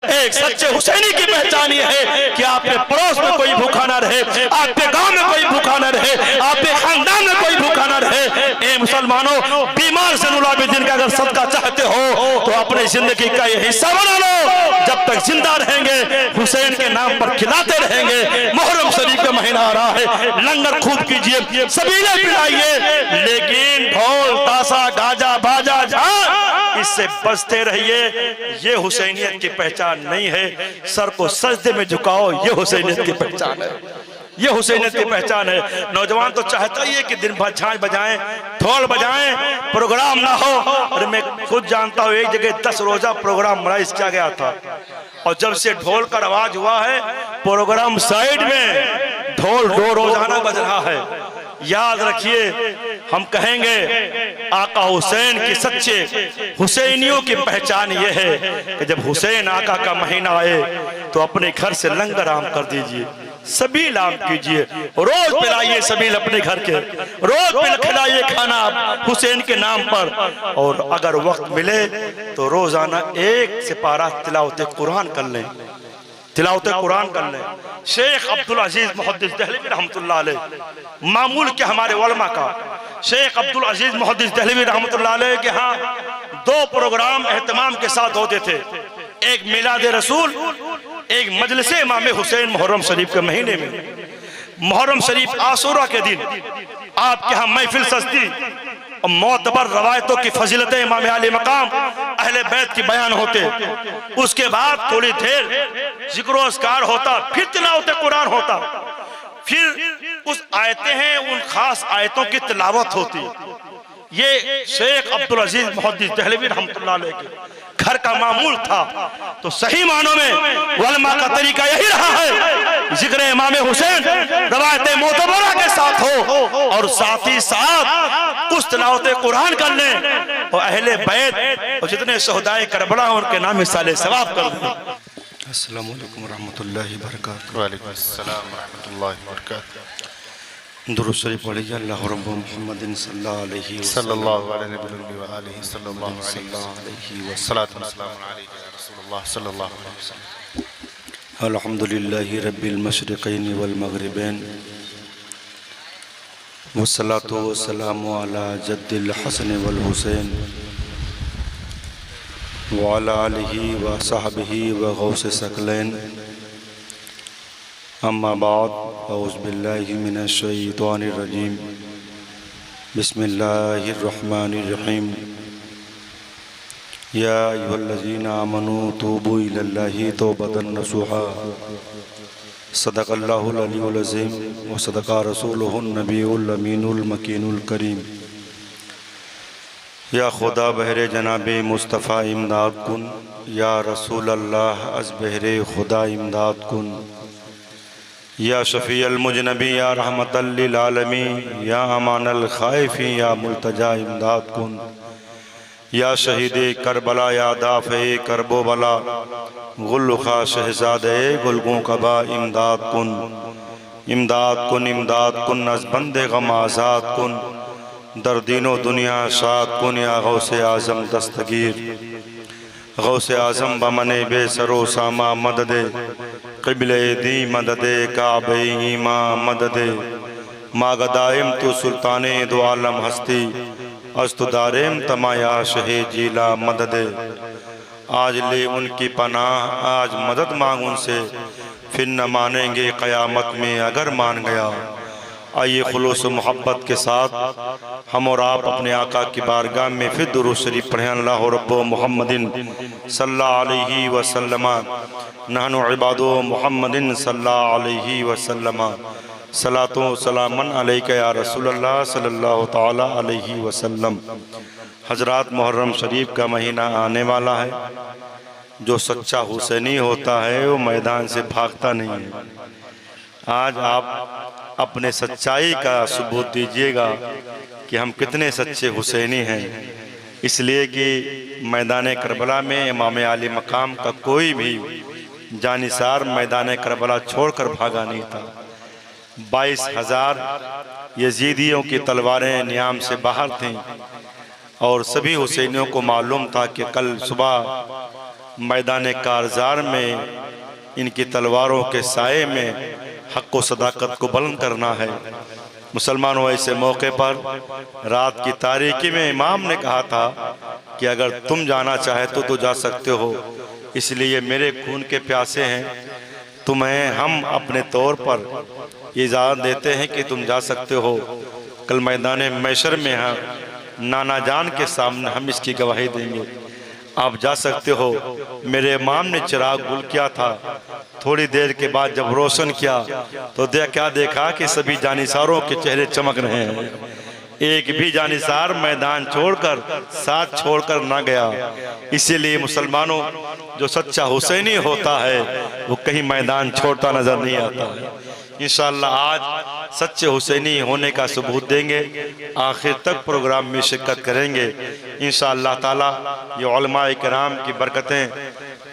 एक सच्चे हुसैनी की पहचान ये है कि आपके पड़ोस में कोई भूखा ना रहे, आपके गांव में कोई भूखा ना रहे, आपके खानदान में कोई भूखा ना रहे। ए मुसलमानों, बीमार ज़ैनुलाबिदीन का अगर सदका चाहते हो तो अपनी जिंदगी का ये हिस्सा बना लो। जब तक जिंदा रहेंगे हुसैन के नाम पर खिलाते रहेंगे। मुहर्रम शरीफ का महीना आ रहा है, लंगर खूब कीजिए, सबीले पिलाइए, लेकिन ढोल ताशा गाजा बाजा इससे बचते रहिए। ये हुसैनियत की पहचान नहीं है। सर को सजदे में झुकाओ, ये हुसैनियत की पहचान है, ये हुसैनियत की पहचान है। नौजवान तो चाहता ही है कि दिन भर झांझ बजाएं, ढोल बजाएं, प्रोग्राम ना हो। और मैं खुद जानता हूँ, एक जगह 10 रोजा प्रोग्राम मराइज किया गया था, और जब से ढोल का आवाज हुआ है प्रोग्राम साइड में ढोल रोजाना बज रहा है। याद रखिए, हम कहेंगे आका हुसैन की सच्चे हुसैनियों की पहचान यह है कि जब हुसैन आका का महीना आए तो अपने घर से लंगर आम कर दीजिए, सबील आम कीजिए, रोज पिलाइए सबील अपने घर के, रोज खिलाइए खाना हुसैन के नाम पर। और अगर वक्त मिले तो रोजाना 1 सिपारा तिलावत कुरान कर लें, तिलावत कुरान कर लें। शेख अब्दुल अजीज मुहद्दिस दहलवी रहमतुल्लाह अलैह, मामूल के हमारे उलमा का शेख अब्दुल अजीज मुहद्दिस दहलवी रहमतुल्लाह अलैह के यहाँ 2 प्रोग्राम एहतमाम के साथ होते थे। एक मिलाद रसूल, एक मजलिस इमाम हुसैन मुहर्रम शरीफ के महीने में। मुहर्रम शरीफ आशूरा के दिन आपके यहाँ महफिल सजती और मोतबर रवायतों की फजीलतें इमाम आली मकाम अहले बैत की बयान होते। उसके बाद थोड़ी देर जिक्र अस्कार होता, फिर तिलावत कुरान होता, फिर उस आयतें हैं उन खास आयतों की तिलावत होती। ये शेख अब्दुल अजीज मुहद्दिस दहलवी रहमतुल्लाह अलैह के घर का मामूल था। तो सही मानों में उलमा का तरीका यही रहा है, जिक्र इमाम हुसैन रवायत मोतबरा के साथ हो और साथ ही साथ कुछ तिलावत कुरान कर लें और अहले बैत और जितने शहदाए करबला उनके नाम साले सवाब कर दें। अस्सलामु अलैकुम रहमतुल्लाहि व बरकातहू। वालेकुम अस्सलाम व रहमतुल्लाहि व बरकातहू। दुरूद शरीफ पढ़िए। अल्लाह रब्बु मुहम्मदिन सल्लल्लाहु अलैहि वसल्लम सल्लल्लाहु अलैहि वसल्लम सल्लल्लाहु अलैहि रसूलुल्लाह सल्लल्लाहु अलैहि वसल्लम। अल्हम्दुलिल्लाहि रब्बिल मशरिक़ैन वल मग़रिबैन वस्सलातु वस्सलामु अला जद्दिल हसन वल हुसैन व अला आलिहि व सहबिहि व गौसे सकलैन। अम्मा बाद, औज़ु बिल्लाहि मिनश शैतानिर रजीम, बिस्मिल्लाहिर रहमानिर रहीम। या अय्युहल्लज़ीना आमनू तूबू इलल्लाहि तौबतन नसूहा। सदक़ल्लाहुल अलीयुल अज़ीम व सदक़ा रसूलुहुन नबियुल अमीनुल मकीनुल करीम। या खुदा बहरे जनाबे मुस्तफ़ा इमदाद कुन, या रसूल अल्लाह अज़ बहरे खुदा इमदाद कुन। या शफ़ी अल मुजनबी या रहमतल लिल आलमीन, या अमानल खाइफी या मुल्तजा इमदाद कुन। या शहीदे करबला या दाफ़े करबो बला, गुल्लुखा शहज़ादे गुलगों कबा इमदाद कुन। इमदाद कुन इमदाद कुन अज़ बंदे गम आज़ाद कुन, दर दीनो दुनिया शाद कुन। या गौसे आज़म दस्तगीर, गौसे आज़म बमने बेसरो सामा मददे, क़िबले दी मददे काबे ईमा मददे। मागदाइम तो सुल्ताने दो आलम हस्ती, अस्तुदारेम तमाया शहे जीला मददे। आज ले उनकी पनाह, आज मदद मांग उनसे, फिर न मानेंगे क़यामत में अगर मान गया। आइए खुलूस मोहब्बत के साथ हम और आप अपने आका की बारगाह में फिर दुरूद शरीफ पढ़ें। अल्लाहु रब्बु मुहम्मदिन सल्लल्लाहु अलैहि वसल्लम, नहनु इबादु मुहम्मदिन सल्लल्लाहु अलैहि वसल्लम। सलातो सलामन अलैका या रसूलल्लाह सल्लल्लाहु तआला अलैहि वसल्लम। हजरात, मुहर्रम शरीफ का महीना आने वाला है। जो सच्चा हुसैनी होता है वो मैदान से भागता नहीं है। आज आप अपने सच्चाई का सबूत दीजिएगा कि हम कितने सच्चे हुसैनी हैं। इसलिए कि मैदान करबला में इमाम आली मकाम का कोई भी जानिसार मैदान करबला छोड़कर भागा नहीं था। 22,000 यजीदियों की तलवारें नियाम से बाहर थीं और सभी हुसैनियों को मालूम था कि कल सुबह मैदान कारजार में इनकी तलवारों के साए में हक व सदाकत को बुलंद करना है। मुसलमानों, ऐसे मौके पर रात की तारीकी में इमाम ने कहा था कि अगर तुम जाना चाहे तो जा सकते हो, इसलिए मेरे खून के प्यासे हैं, तुम्हें हम अपने तौर पर इजाज़त देते हैं कि तुम जा सकते हो। कल मैदान मैशर में नाना जान के सामने हम इसकी गवाही देंगे, आप जा सकते हो। मेरे इमाम ने चिराग गुल किया था, थोड़ी देर के बाद जब रोशन किया तो क्या देखा कि सभी जानिसारों के चेहरे चमक रहे हैं। एक भी जानिसार मैदान छोड़कर, साथ छोड़कर ना गया। इसीलिए मुसलमानों, जो सच्चा हुसैनी होता है वो कहीं मैदान छोड़ता नजर नहीं आता है। इंशाअल्लाह आज सच्चे हुसैनी होने का सबूत देंगे, आखिर तक प्रोग्राम में शिरकत करेंगे इंशाअल्लाह ताला। ये उलमाए किराम की बरकतें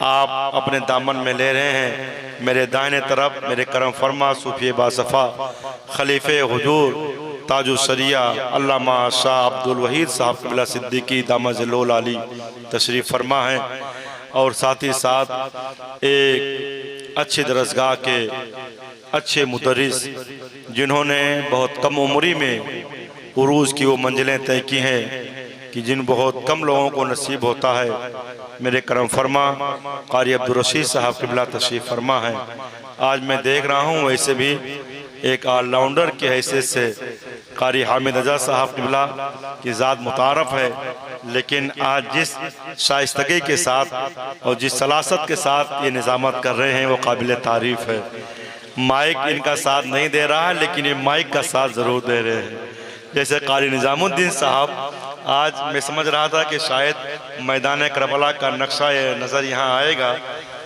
आप अपने दामन में ले रहे हैं। मेरे दाहिने तरफ मेरे करम फरमा सूफी बासफ़ा खलीफे हुजूर ताजुशरिया अल्लामा शाह अब्दुल वहीद साहब क़िबला सिद्दीकी दामज़िल्लुल आली तशरीफ़ फरमा है, और साथ ही साथ एक अच्छी दरसगाह के अच्छे मुदर्रिस जिन्होंने बहुत कम उम्री में उरूज की वो मंजिलें तय की हैं कि जिन बहुत कम लोगों को नसीब होता है। मेरे करम फरमा कारी अब्दुल रशीद साहब क़िबला तशरीफ़ फरमा है। आज मैं देख रहा हूँ वैसे भी एक ऑलराउंडर की हैसियत से कारी हामिद रजा साहब क़िबला की ज़ात मुतारफ़ है, लेकिन आज जिस शाइस्तगी के साथ और जिस सलासत के साथ ये निज़ामत कर रहे हैं वो काबिल तारीफ़ है। माइक इनका साथ नहीं दे रहा है, लेकिन ये माइक का साथ ज़रूर दे रहे हैं। जैसे कारी निज़ामुद्दीन साहब, आज मैं समझ रहा था कि शायद मैदान करबला का नक्शा नज़र यहाँ आएगा,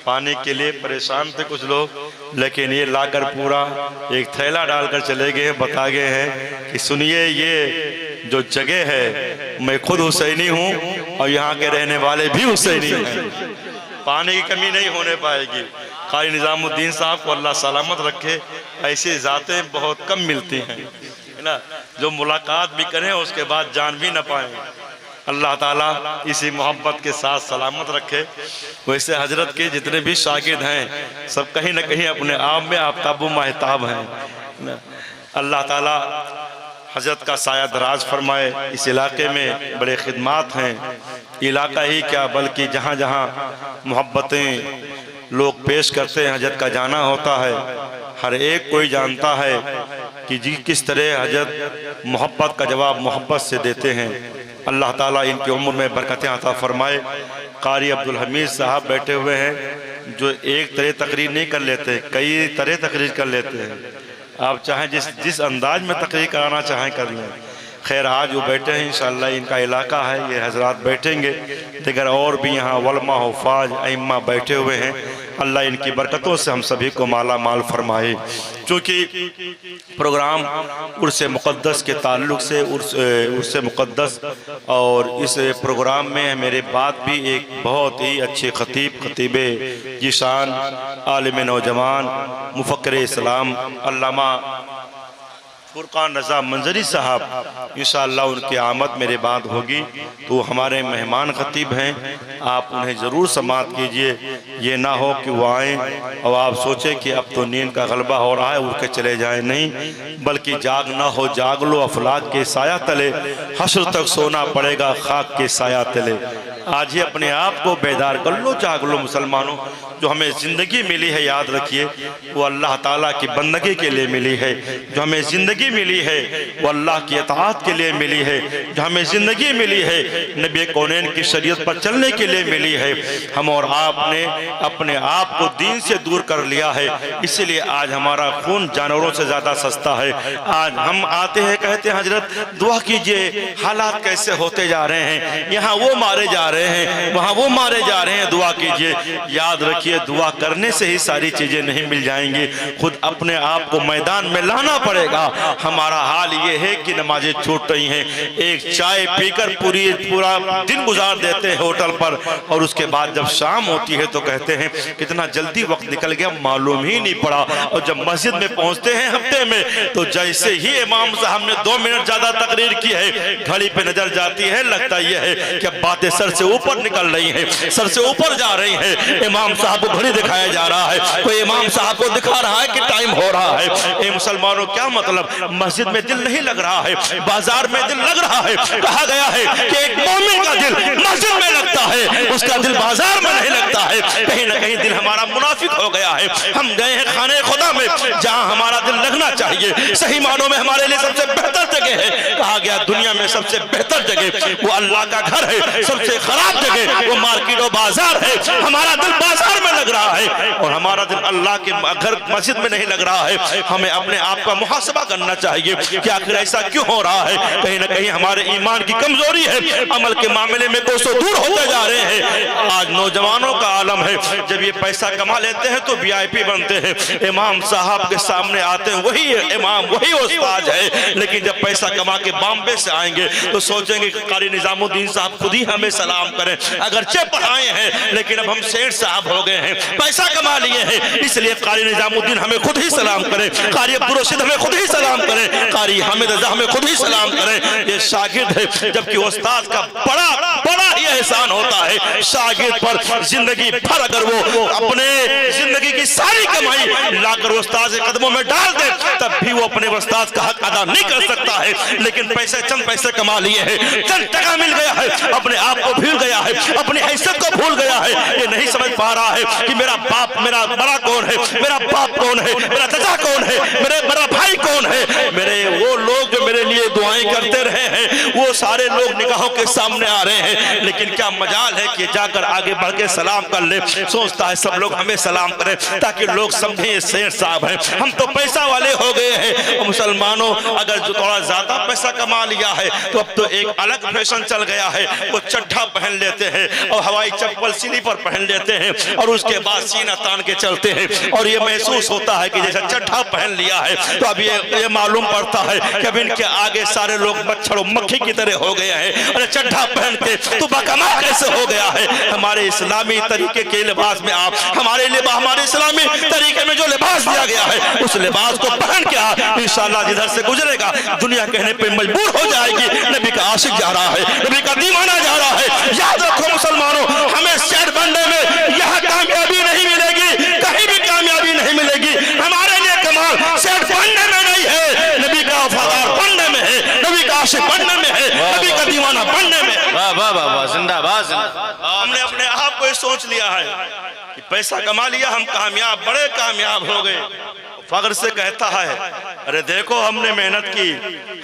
पानी के लिए परेशान थे कुछ लोग, लेकिन ये लाकर पूरा एक थैला डालकर चले गए हैं, बता गए हैं कि सुनिए ये जो जगह है, मैं खुद हुसैनी हूँ और यहाँ के रहने वाले भी हुसैनी हैं, पानी की कमी नहीं होने पाएगी। कारी निज़ामुद्दीन साहब को अल्लाह सलामत रखे। ऐसी ज़ातें बहुत कम मिलती हैं, है ना, जो मुलाकात भी करें उसके बाद जान भी न पाएँ। अल्लाह ताला इसी मोहब्बत के साथ सलामत रखे। वैसे हजरत के जितने भी शागिर्द हैं सब कहीं न कहीं अपने आप में आफ्ताब महताब हैं। अल्लाह ताला हजरत का साया दराज फरमाए। इस इलाके में बड़े खिदमात हैं, इलाका ही क्या बल्कि जहाँ जहाँ मोहब्बतें लोग पेश करते हैं हजरत का जाना होता है। हर एक कोई जानता है कि जी किस तरह हजरत मोहब्बत का जवाब मोहब्बत से देते हैं। अल्लाह ताला इनकी उम्र में बरकतें अता फरमाए। कारी अब्दुल हमीद साहब बैठे हुए हैं जो एक तरह तकरीर नहीं कर लेते, कई तरह तकरीर कर लेते हैं। आप चाहें जिस अंदाज में तकरीर कराना चाहें कर लें। खैर आज वो बैठे हैं, इंशाअल्लाह इनका इलाका है, ये हजरात बैठेंगे, दिगर और भी यहाँ वलमा हुफ़ाज अइम्मा बैठे हुए हैं। अल्लाह इनकी बरकतों से हम सभी को माला माल फरमाए। चूँकि प्रोग्राम उर्स मुक़द्दस के ताल्लुक़ से उर्स मुक़द्दस, और इस प्रोग्राम में मेरे बाद भी एक बहुत ही अच्छे खतीब जीशान आलिम नौजवान मुफ़क्किर इस्लाम अल्लामा फुरकान रज़ा मंजरी साहब, इंशाअल्लाह उनकी आमद मेरे बाद होगी, तो हमारे मेहमान खतीब हैं, आप उन्हें ज़रूर समाअत कीजिए। ये ना हो कि वो आएँ और आप सोचें कि अब तो नींद का गलबा हो रहा है, उठ के चले जाएं। नहीं, बल्कि जाग ना हो, जाग लो अफलाक के साया तले, हश्र तक सोना पड़ेगा खाक के साया तले। आज ही अपने आप को बेदार कर लो, जाग लो मुसलमानों। जो हमें ज़िंदगी मिली है, याद रखिए वो अल्लाह ताला की बंदगी के लिए मिली है। जो हमें ज़िंदगी मिली है वो अल्लाह की इताअत के लिए मिली है। जो हमें ज़िंदगी मिली है नबी कौनैन की शरीयत पर चलने के लिए मिली है। हम और आपने अपने आप को दीन से दूर कर लिया है, इसीलिए आज हमारा खून जानवरों से ज़्यादा सस्ता है। आज हम आते हैं, कहते हैं हजरत दुआ कीजिए, हालात कैसे होते जा रहे हैं, यहाँ वो मारे जा रहे हैं, वहाँ वो मारे जा रहे हैं, दुआ कीजिए। याद रखिए दुआ करने से ही सारी चीज़ें नहीं मिल जाएंगी, खुद अपने आप को मैदान में लाना पड़ेगा। हमारा हाल ये है कि नमाजें छूट रही हैं। एक चाय पीकर पूरा दिन गुजार देते हैं होटल पर, और उसके बाद जब शाम होती है तो कहते हैं कितना जल्दी वक्त निकल गया, मालूम ही नहीं पड़ा। और जब मस्जिद में पहुंचते हैं हफ्ते में, तो जैसे ही इमाम साहब ने 2 मिनट ज्यादा तकरीर की है, घड़ी पे नजर जाती है, लगता यह है कि बातें सर से ऊपर निकल रही हैं, सर से ऊपर जा रही हैं। इमाम साहब को घड़ी दिखाया जा रहा है, कोई इमाम साहब को दिखा रहा है कि टाइम हो रहा है। ए मुसलमानों, क्या मतलब, मस्जिद में दिल नहीं लग रहा है, बाजार में दिल लग रहा है। कहा गया है कि एक मोमिन का दिल मस्जिद में लगता है, उसका दिल बाजार में नहीं लगता है। कहीं ना कहीं दिल हमारा मुनाफिक हो गया है। हम गए हैं खाने खुदा में, जहां हमारा दिल लगना चाहिए। सही मानों में हमारे लिए सबसे बेहतर जगह है। कहा गया दुनिया में सबसे बेहतर जगह वो अल्लाह का घर है, सबसे खराब जगह वो मार्केट और बाजार है। हमारा दिल बाजार में लग रहा है और हमारा दिल अल्लाह के घर मस्जिद में नहीं लग रहा है। हमें अपने आप का मुहासबा करना चाहिए कि आखिर ऐसा क्यों हो रहा है। कहीं ना कहीं हमारे ईमान की कमजोरी है, अमल के मामले में कोसों दूर होते जा रहे हैं। आज नौजवानों का आलम है, जब ये पैसा कमा लेते हैं तो VIP बनते हैं, इमाम साहब के सामने आते हैं, वही इमाम वही उस्ताद है। लेकिन जब पैसा कमा के बॉम्बे से आएंगे तो सोचेंगे कि कारी निजामुद्दीन साहब खुद ही हमें सलाम करें, अगरचे पढ़ाए हैं लेकिन अब हम सेठ साहब हो गए हैं, पैसा कमा लिए हैं, इसलिए कारी निजामुद्दीन हमें खुद ही सलाम करें, कारी अब्दुल रशीद हमें खुद ही सलाम करें, कारी हामिद रजा हमें खुद ही सलाम करें। ये शागिर्द है, जबकि उस्ताद का बड़ा ही एहसान होता है शागिर्द पर। जिंदगी भर अगर वो अपने जिंदगी की सारी कमाई लाकर उस्ताद के कदमों में डाल दे, तब भी वो अपने उस्ताद का हक अदा नहीं कर सकता है। लेकिन चंद पैसे कमा लिए हैं, चंद टका मिल गया है, अपने आप को भूल गया है, अपनी हैसियत को भूल गया है। ये नहीं समझ पा रहा है कि मेरा बाप, मेरा बड़ा कौन है, मेरा बाप कौन है, मेरा चाचा कौन है, मेरा भाई कौन है। मेरे वो लोग जो मेरे लिए दुआएं करते रहे हैं, वो सारे लोग निगाहों के सामने आ रहे हैं। लेकिन क्या मजाल है कि जाकर आगे बढ़ के सलाम कर ले, सोचता है सब लोग हमें सलाम करें ताकि लोग समझें ये सेठ साहब हैं, हम तो पैसा वाले हो गए हैं। मुसलमानों, अगर जो थोड़ा ज्यादा पैसा कमा लिया है तो अब तो एक अलग फैशन चल गया है, वो चड्ढा पहन लेते हैं और हवाई चप्पल स्लीपर पहन लेते हैं और उसके बाद सीना तान के चलते हैं। और ये महसूस होता है कि जैसा चड्ढा पहन लिया है तो अब ये मालूम पड़ता है कि अब इनके आगे सारे लोग मच्छर मक्खी की तरह हो गए हैं। अरे चड्ढा पहन के तू बकमा कैसे हो गया है। हमारे इस्लामी तरीके के लिबास में आप हमारे इस्लामी तरीके में जो लिबास दिया गया है उस लिबास को पहन के आप इंशाअल्लाह जिधर से गुजरेगा दुनिया कहने पे मजबूर हो जाएगी नबी का आशिक जा रहा है, नबी का दीवाना जा रहा है। याद रखो मुसलमानों, हमें सेठ बनने में यहाँ कामयाबी नहीं मिलेगी, कहीं भी कामयाबी नहीं मिलेगी। हमारे लिए कमाल सेठ बनने में नहीं है, नबी का वफादार बनने में है, नबी का आशिक बनने में है, नबी का दीवाना बनने में। वाह वाह वाह, जिंदाबाद। हमने अपने आप को सोच लिया है कि पैसा कमा लिया, हम कामयाब, बड़े कामयाब हो गए। फख्र से कहता है अरे देखो हमने मेहनत की,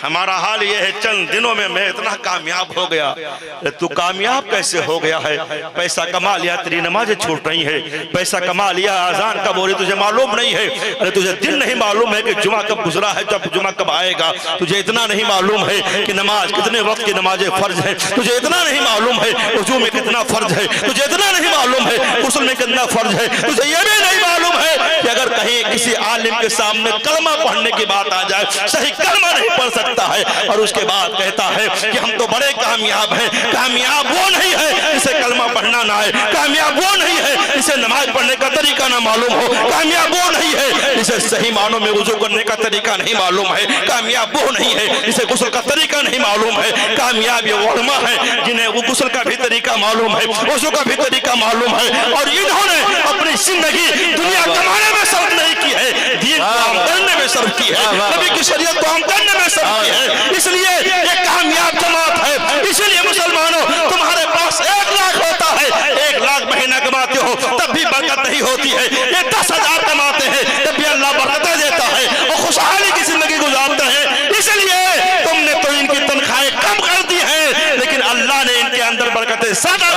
हमारा हाल ये है चंद दिनों में मैं इतना कामयाब हो गया। अरे तू कामयाब कैसे हो गया है? पैसा कमा लिया, तेरी नमाजें छूट रही है, पैसा कमा लिया, अजान कब हो रही तुझे मालूम नहीं है। अरे तुझे दिन नहीं मालूम है कि जुमा कब गुजरा है, जब जुमा कब आएगा। तुझे इतना नहीं मालूम है कि नमाज कितने वक्त की नमाजें फर्ज है, तुझे इतना नहीं मालूम है वुजू में कितना फर्ज है, तुझे इतना नहीं मालूम है गुस्ल में कितना फर्ज है, तुझे ये भी नहीं मालूम है कि अगर कहीं किसी आलिम के सामने कलमा पढ़ने की बात आ जाए, सही कलमा नहीं पढ़ सकता है। और उसके बाद कहता है कि हम तो बड़े कामयाब हैं। कामयाब वो नहीं है इसे कलमा पढ़ना ना है, कामयाब वो नहीं है इसे नमाज पढ़ने का तरीका ना मालूम हो, कामयाब वो नहीं है इसे सही मानों में वुजू करने का तरीका नहीं मालूम है, कामयाब वो नहीं है इसे गुस्ल का तरीका नहीं मालूम है। कामयाब ये उलमा है जिन्हें वो गुस्ल का भी तरीका मालूम है, वुजू का भी तरीका मालूम है। और इन्होंने अपनी जिंदगी दुनिया कमाने में सर्फ नहीं की है, दीन को आम करने में सर्फ की है, नबी की शरीयत को आम करने में सर्फ की है। इसलिए ये कामयाब जमात है। इसलिए मुसलमानों, तुम्हारे पास 1 लाख होता है, 1 लाख महीना कमाते हो तब भी बरकत नहीं होती है। ये 10,000 कमाते हैं तब भी अल्लाह बरकत देता है और खुशहाली की जिंदगी गुजारते हैं। इसलिए तुमने तो इनकी तनख्वाहें कम कर दी है, लेकिन अल्लाह ने इनके अंदर बरकतें ज्यादा।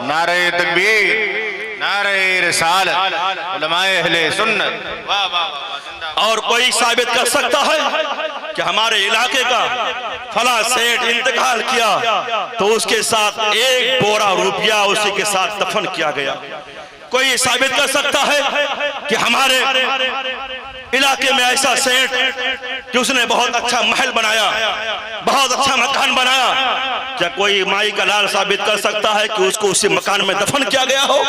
नारे तकबीर, नारे रिसालत, उलमाए अहले सुन्नत। वाह वाह। और कोई साबित कर सकता है कि हमारे इलाके का फला सेठ इंतकाल किया तो उसके साथ 1 बोरा रुपया उसी के साथ दफन किया गया? कोई ये साबित कर सकता है कि हमारे इलाके में ऐसा सेठ कि उसने बहुत अच्छा महल बनाया, बहुत अच्छा मकान बनाया? क्या कोई माई का लाल साबित कर सकता है कि उसको उसी मकान में दफन किया गया हो?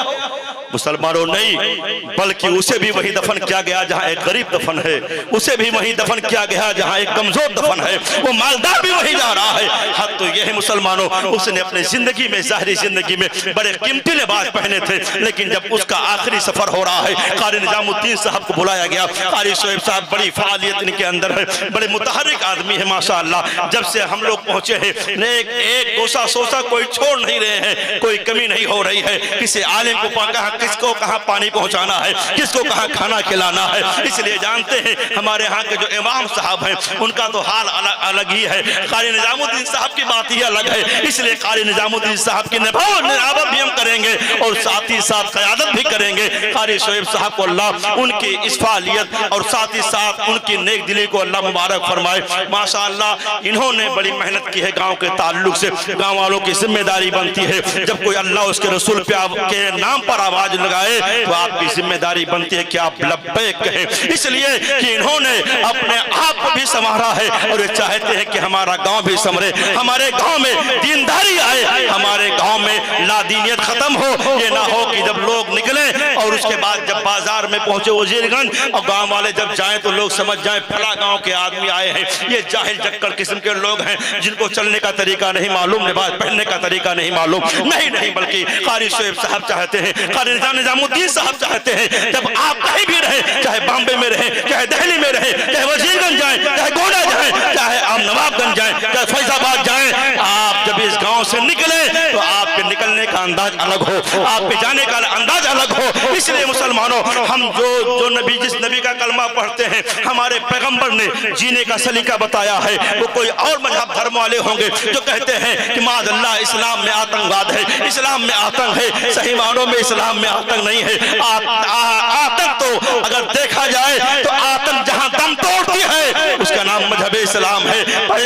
मुसलमानों, नहीं, बल्कि उसे भी वही दफन किया गया जहां एक गरीब दफन है, उसे भी वही दफन किया गया जहां एक कमजोर दफन है, वो मालदार भी वही जा रहा है। हद तो यह है मुसलमानों, उसने अपने जिंदगी में, ज़ाहिरी जिंदगी में बड़े कीमती लिबास पहने थे, लेकिन जब उसका आखिरी सफर हो रहा है, कारी निजामुद्दीन साहब को बुलाया गया। कारी शोएब साहब बड़ी फालियत इनके अंदर है, बड़े मुतहर्रिक आदमी है माशाअल्लाह। जब से हम लोग पहुंचे हैं, एक गोसा सोसा कोई छोड़ नहीं रहे हैं, कोई कमी नहीं हो रही है। किसी आलिम को कहा किसको कहाँ पानी पहुंचाना है, किसको कहाँ खाना खिलाना है। इसलिए जानते हैं हमारे यहाँ के जो इमाम साहब हैं उनका तो हाल अलग ही है, कारी निजामुद्दीन साहब की बात ही अलग है। इसलिए कारी निजामुद्दीन साहब की निभावत भी हम करेंगे और साथ ही साथ क़यादत भी करेंगे। कारी शोएब साहब को अल्लाह उनकी इस फालियत और साथ ही साथ उनकी नेक दिली को अल्लाह मुबारक फरमाए। माशाअल्लाह इन्होंने बड़ी मेहनत की है। गाँव के ताल्लुक से गाँव वालों की जिम्मेदारी बनती है, जब कोई अल्लाह उसके रसूल के नाम पर आवाज लगाए तो आपकी जिम्मेदारी बनती है कि आप लब्बैक कहें। इसलिए कि इन्होंने अपने आप को भी संवारा है और ये चाहते हैं कि हमारा गांव भी संवरे, हमारे गांव में दीनदारी आए, हमारे गांव में लादीनियत खत्म हो। ये ना हो कि जब लोग निकले और उसके बाद जब बाजार में पहुंचे वजीरगंज और गांव वाले जब जाएं तो लोग समझ जाएं फला गांव के आदमी आए हैं, ये जाहिल जक्कर किस्म के लोग हैं जिनको चलने का तरीका नहीं मालूम, लिबास पहनने का तरीका नहीं मालूम। नहीं, बल्कि कारी शोएब साहब चाहते हैं, कारी निजामुद्दीन साहब चाहते हैं जब आप कहीं भी रहे, चाहे बॉम्बे में रहे, चाहे दिल्ली में रहे, चाहे वजीरगंज जाएं, चाहे गोंडा जाएं, चाहे आप नवाबगंज जाएं, चाहे फैजाबाद जाएं, आप जब इस गांव से निकले तो आपके निकलने का अंदाज अलग हो, आपके जाने का अंदाज अलग हो। इसलिए मुसलमानों, हम जो नबी, जिस नबी का कलमा पढ़ते हैं, हमारे पैगंबर ने जीने का सलीका बताया है। वो कोई और मजहब धर्म वाले होंगे जो कहते हैं कि माज़अल्लाह इस्लाम में आतंकवाद है, इस्लाम में आतंक है। सही मानों में इस्लाम में आतंक नहीं है। आतंक तो अगर देखा जाए तो आतंक जहां दम तोड़ती है उसका नाम मजहब इस्लाम है।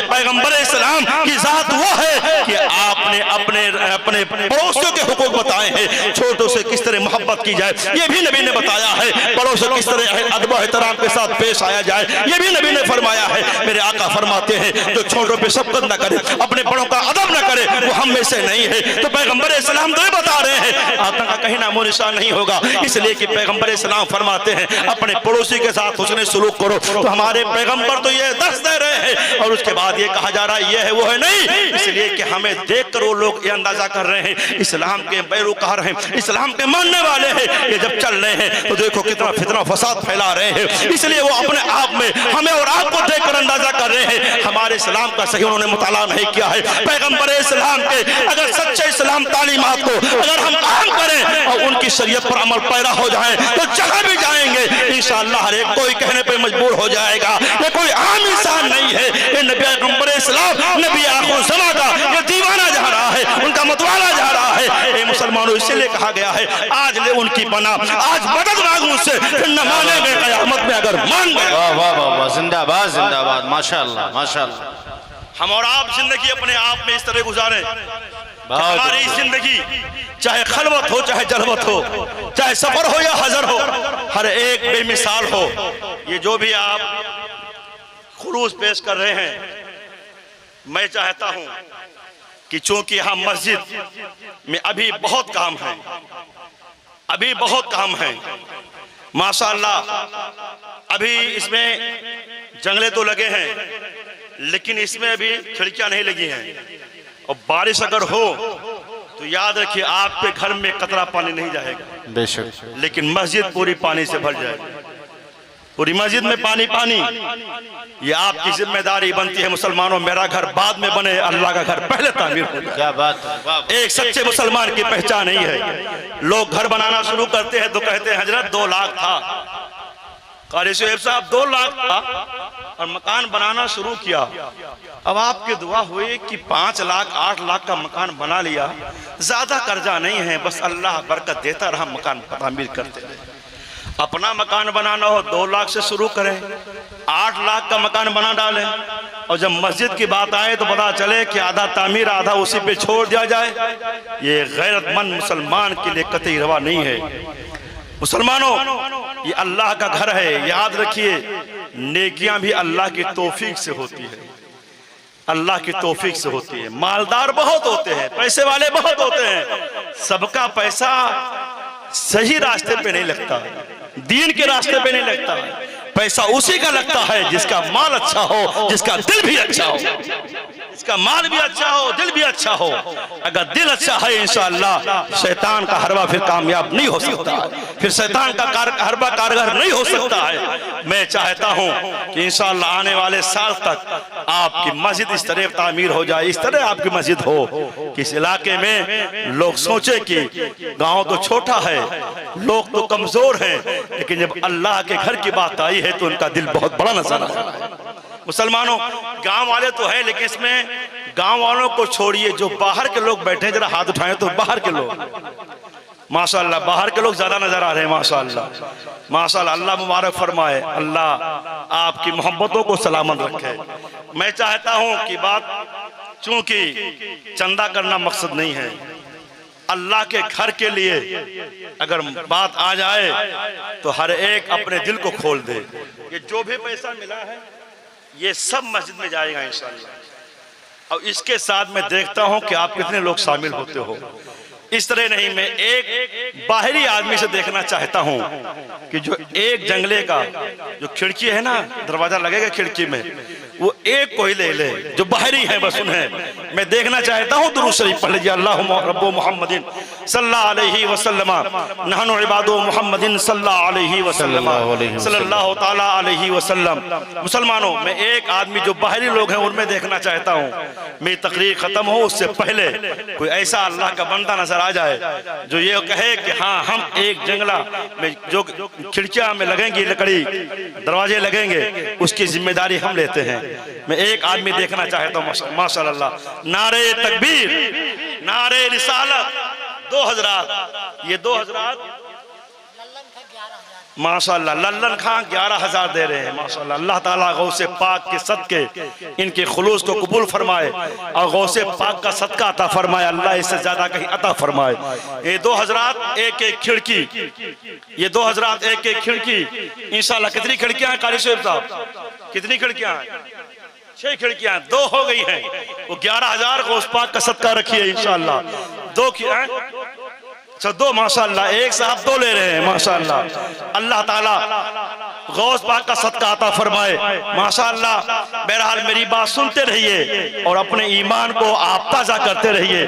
पैगंबर इस्लाम की जात वो है कि आपने अपने अपने पड़ोसियों के हुकूक बताए हैं, छोटों से किस तरह मोहब्बत की जाए ये भी नबी ने बताया है, बड़ों से किस तरह अदब एहतराम के साथ पेश आया जाए ये भी नबी ने फरमाया है। मेरे आका फरमाते हैं जो छोटों पे शफकत न करे, अपने बड़ों का अदब न करे, वो हम में से नहीं है। तो पैगंबर इस्लाम तो बता रहे हैं आतंक का कहीं नामो निशान नहीं होगा। इसलिए कि पैगंबर इस्लाम फरमाते हैं अपने पड़ोसी के साथ हुस्न सलूक करो। तो हमारे पैगंबर तो ये दर्श दे रहे हैं और उसके बाद ये कहा जा रहा है ये है वो है नहीं। इसलिए कि हमें देखकर वो लोग ये अंदाजा कर रहे हैं इस्लाम के पैरोकार हैं, इस्लाम के मानने वाले हैं, ये जब चल रहे हैं तो देखो कितना फितना फसाद फैला रहे हैं। इसलिए वो अपने आप में हमें और आपको देखकर अंदाजा कर रहे हैं हमारे इस्लाम का सही उन्होंने मुताला नहीं किया है। पैगंबर इस्लाम के अगर सच्चे इस्लाम तालीमात को अगर हम काम करें और उनकी शरीयत पर अमल पैरा हो जाए तो जहां भी जाएंगे इंशाअल्लाह हर एक कोई कहने पे मजबूर हो जाएगा ये कोई आम इंसान नहीं है, ये नबी पैगंबर इस्लाम नबी आखिर ज़मां का ये दीवाना जा रहा है, उनका मतवाला जा रहा है। ए मुसलमानों, इसलिए कहा गया है आज ले उनकी पनाह, आज मदद मांगू उससे, फिर न मानेंगे क़यामत में अगर मान गए। वाह वाह वाह, जिंदाबाद जिंदाबाद, माशाअल्लाह माशाअल्लाह। हम और आप जिंदगी अपने आप में इस तरह गुजारें, हमारी जिंदगी चाहे खलवत हो चाहे जलवत हो, चाहे सफर हो या हजर हो, हर एक बेमिसाल हो। ये जो भी आप खुलूस पेश कर रहे हैं, मैं चाहता हूं कि चूंकि यहाँ मस्जिद में अभी बहुत काम है, अभी बहुत काम है माशाअल्लाह, अभी इसमें जंगले तो लगे हैं लेकिन इसमें अभी खिड़कियां नहीं लगी हैं और बारिश अगर हो तो याद रखिए आपके घर में कतरा पानी नहीं जाएगा बेशक, लेकिन मस्जिद पूरी पानी से भर जाएगी, पूरी मस्जिद में पानी पानी। ये आपकी जिम्मेदारी बनती है मुसलमानों, मेरा घर बाद में बने, अल्लाह का घर पहले तामीर हो। क्या बात है। एक सच्चे मुसलमान की पहचान नहीं है। लोग घर बनाना शुरू करते हैं तो कहते हैं हजरत 2 लाख था, कारी शोएब साहब 2 लाख था और मकान बनाना शुरू किया। अब आपकी दुआ हुई कि 5 लाख 8 लाख का मकान बना लिया, ज्यादा कर्जा नहीं है, बस अल्लाह बरकत देता रहा, मकान तामीर करते रहे। अपना मकान बनाना हो 2 लाख से शुरू करें, 8 लाख का मकान बना डालें और जब मस्जिद की बात आए तो पता चले कि आधा तामीर आधा उसी पे छोड़ दिया जाए। ये गैरतमंद मुसलमान के लिए कतई रवा नहीं है। मुसलमानों, ये अल्लाह का घर है, याद रखिए। नेकियां भी अल्लाह की तौफीक से होती है, अल्लाह की तौफीक से होती है। मालदार बहुत होते हैं, पैसे वाले बहुत होते हैं, सबका पैसा सही रास्ते पे नहीं लगता, दीन के रास्ते पे नहीं लगता। पैसा उसी का लगता है जिसका माल अच्छा हो, जिसका दिल भी अच्छा हो, इसका माल भी अच्छा हो, दिल भी अच्छा हो। अगर दिल अच्छा है इंशाअल्लाह शैतान का हरवा फिर कामयाब नहीं हो सकता, फिर शैतान का हरवा कारगर नहीं हो सकता है। मैं चाहता हूं कि इंशाअल्लाह आने वाले साल तक आपकी मस्जिद इस तरह तामीर हो जाए, इस तरह आपकी मस्जिद हो कि इस इलाके में लोग सोचे कि गांव तो छोटा है, लोग तो कमजोर हैं, लेकिन जब अल्लाह के घर की बात आई है तो उनका दिल बहुत बड़ा नजर आया। मुसलमानों, गांव वाले तो है, लेकिन इसमें गांव वालों को छोड़िए, जो बाहर के लोग बैठे जरा हाथ उठाएं तो बाहर के लोग माशाअल्लाह, बाहर के लोग ज्यादा नजर आ रहे हैं माशाअल्लाह, माशाअल्लाह। अल्लाह मुबारक फरमाए, अल्लाह आपकी मोहब्बतों को सलामत रखे। मैं चाहता हूं कि बात, चूंकि चंदा करना मकसद नहीं है, अल्लाह के घर के लिए अगर बात आ जाए तो हर एक अपने दिल को खोल दे। ये जो भी पैसा मिला है ये सब मस्जिद में जाएगा इंशाअल्लाह। और इसके साथ मैं देखता हूं कि आप कितने लोग शामिल होते हो। इस तरह नहीं, मैं एक बाहरी आदमी से देखना चाहता हूं कि जो एक जंगले का जो खिड़की है ना, दरवाजा लगेगा खिड़की में, वो एक को ही ले ले, जो बाहरी है बस उन्हें मैं देखना चाहता हूं। दुरूद शरीफ पढ़ लीजिए, अल्लाहुम्मा रब्बो मुहम्मदिन सल्लल्लाहु अलैहि वसल्लम नहनु इबादो मुहम्मदिन सल्लल्लाहु अलैहि वसल्लम सल्लल्लाहु ताला अलैहि वसल्लम। मुसलमानों, मैं एक आदमी जो बाहरी लोग हैं उनमें देखना चाहता हूं। मेरी तकरीर खत्म हो उससे पहले कोई ऐसा अल्लाह का बंदा नजर आ जाए जो ये कहे कि हाँ, हम एक जंगला में जो खिड़कियां में लगेंगी लकड़ी, दरवाजे लगेंगे, उसकी जिम्मेदारी हम लेते हैं। मैं एक आदमी देखना चाहता हूँ माशाअल्लाह। नारे तकबीर, नारे रिसालत, 2 हज़रात, ये 2 हज़रात माशाअल्लाह, लल्लन खां 11,000 दे रहे हैं माशाअल्लाह। अल्लाह ताला गौसे पाक के सदके इनके खुलूस को कबूल फरमाए और गौसे पाक का सदका अता फरमाए, अल्लाह इससे ज्यादा कहीं अता फरमाए। ये 2 हज़रात एक एक खिड़की, ये 2 हज़रात एक एक खिड़की इंशाअल्लाह। कितनी खिड़कियां हैं कारी साहब साहब, कितनी खिड़कियां हैं? 6 खिड़कियां, 2 हो गई हैं। वो 11,000 गौस पाक का सदका रखिए इंशाअल्लाह। 2 2 माशाअल्लाह, एक साहब 2 ले रहे हैं माशाअल्लाह। अल्लाह ताला गौस पाक का सदका अता फरमाए माशाअल्लाह। बहरहाल मेरी बात सुनते रहिए और अपने ईमान को आप ताजा करते रहिए।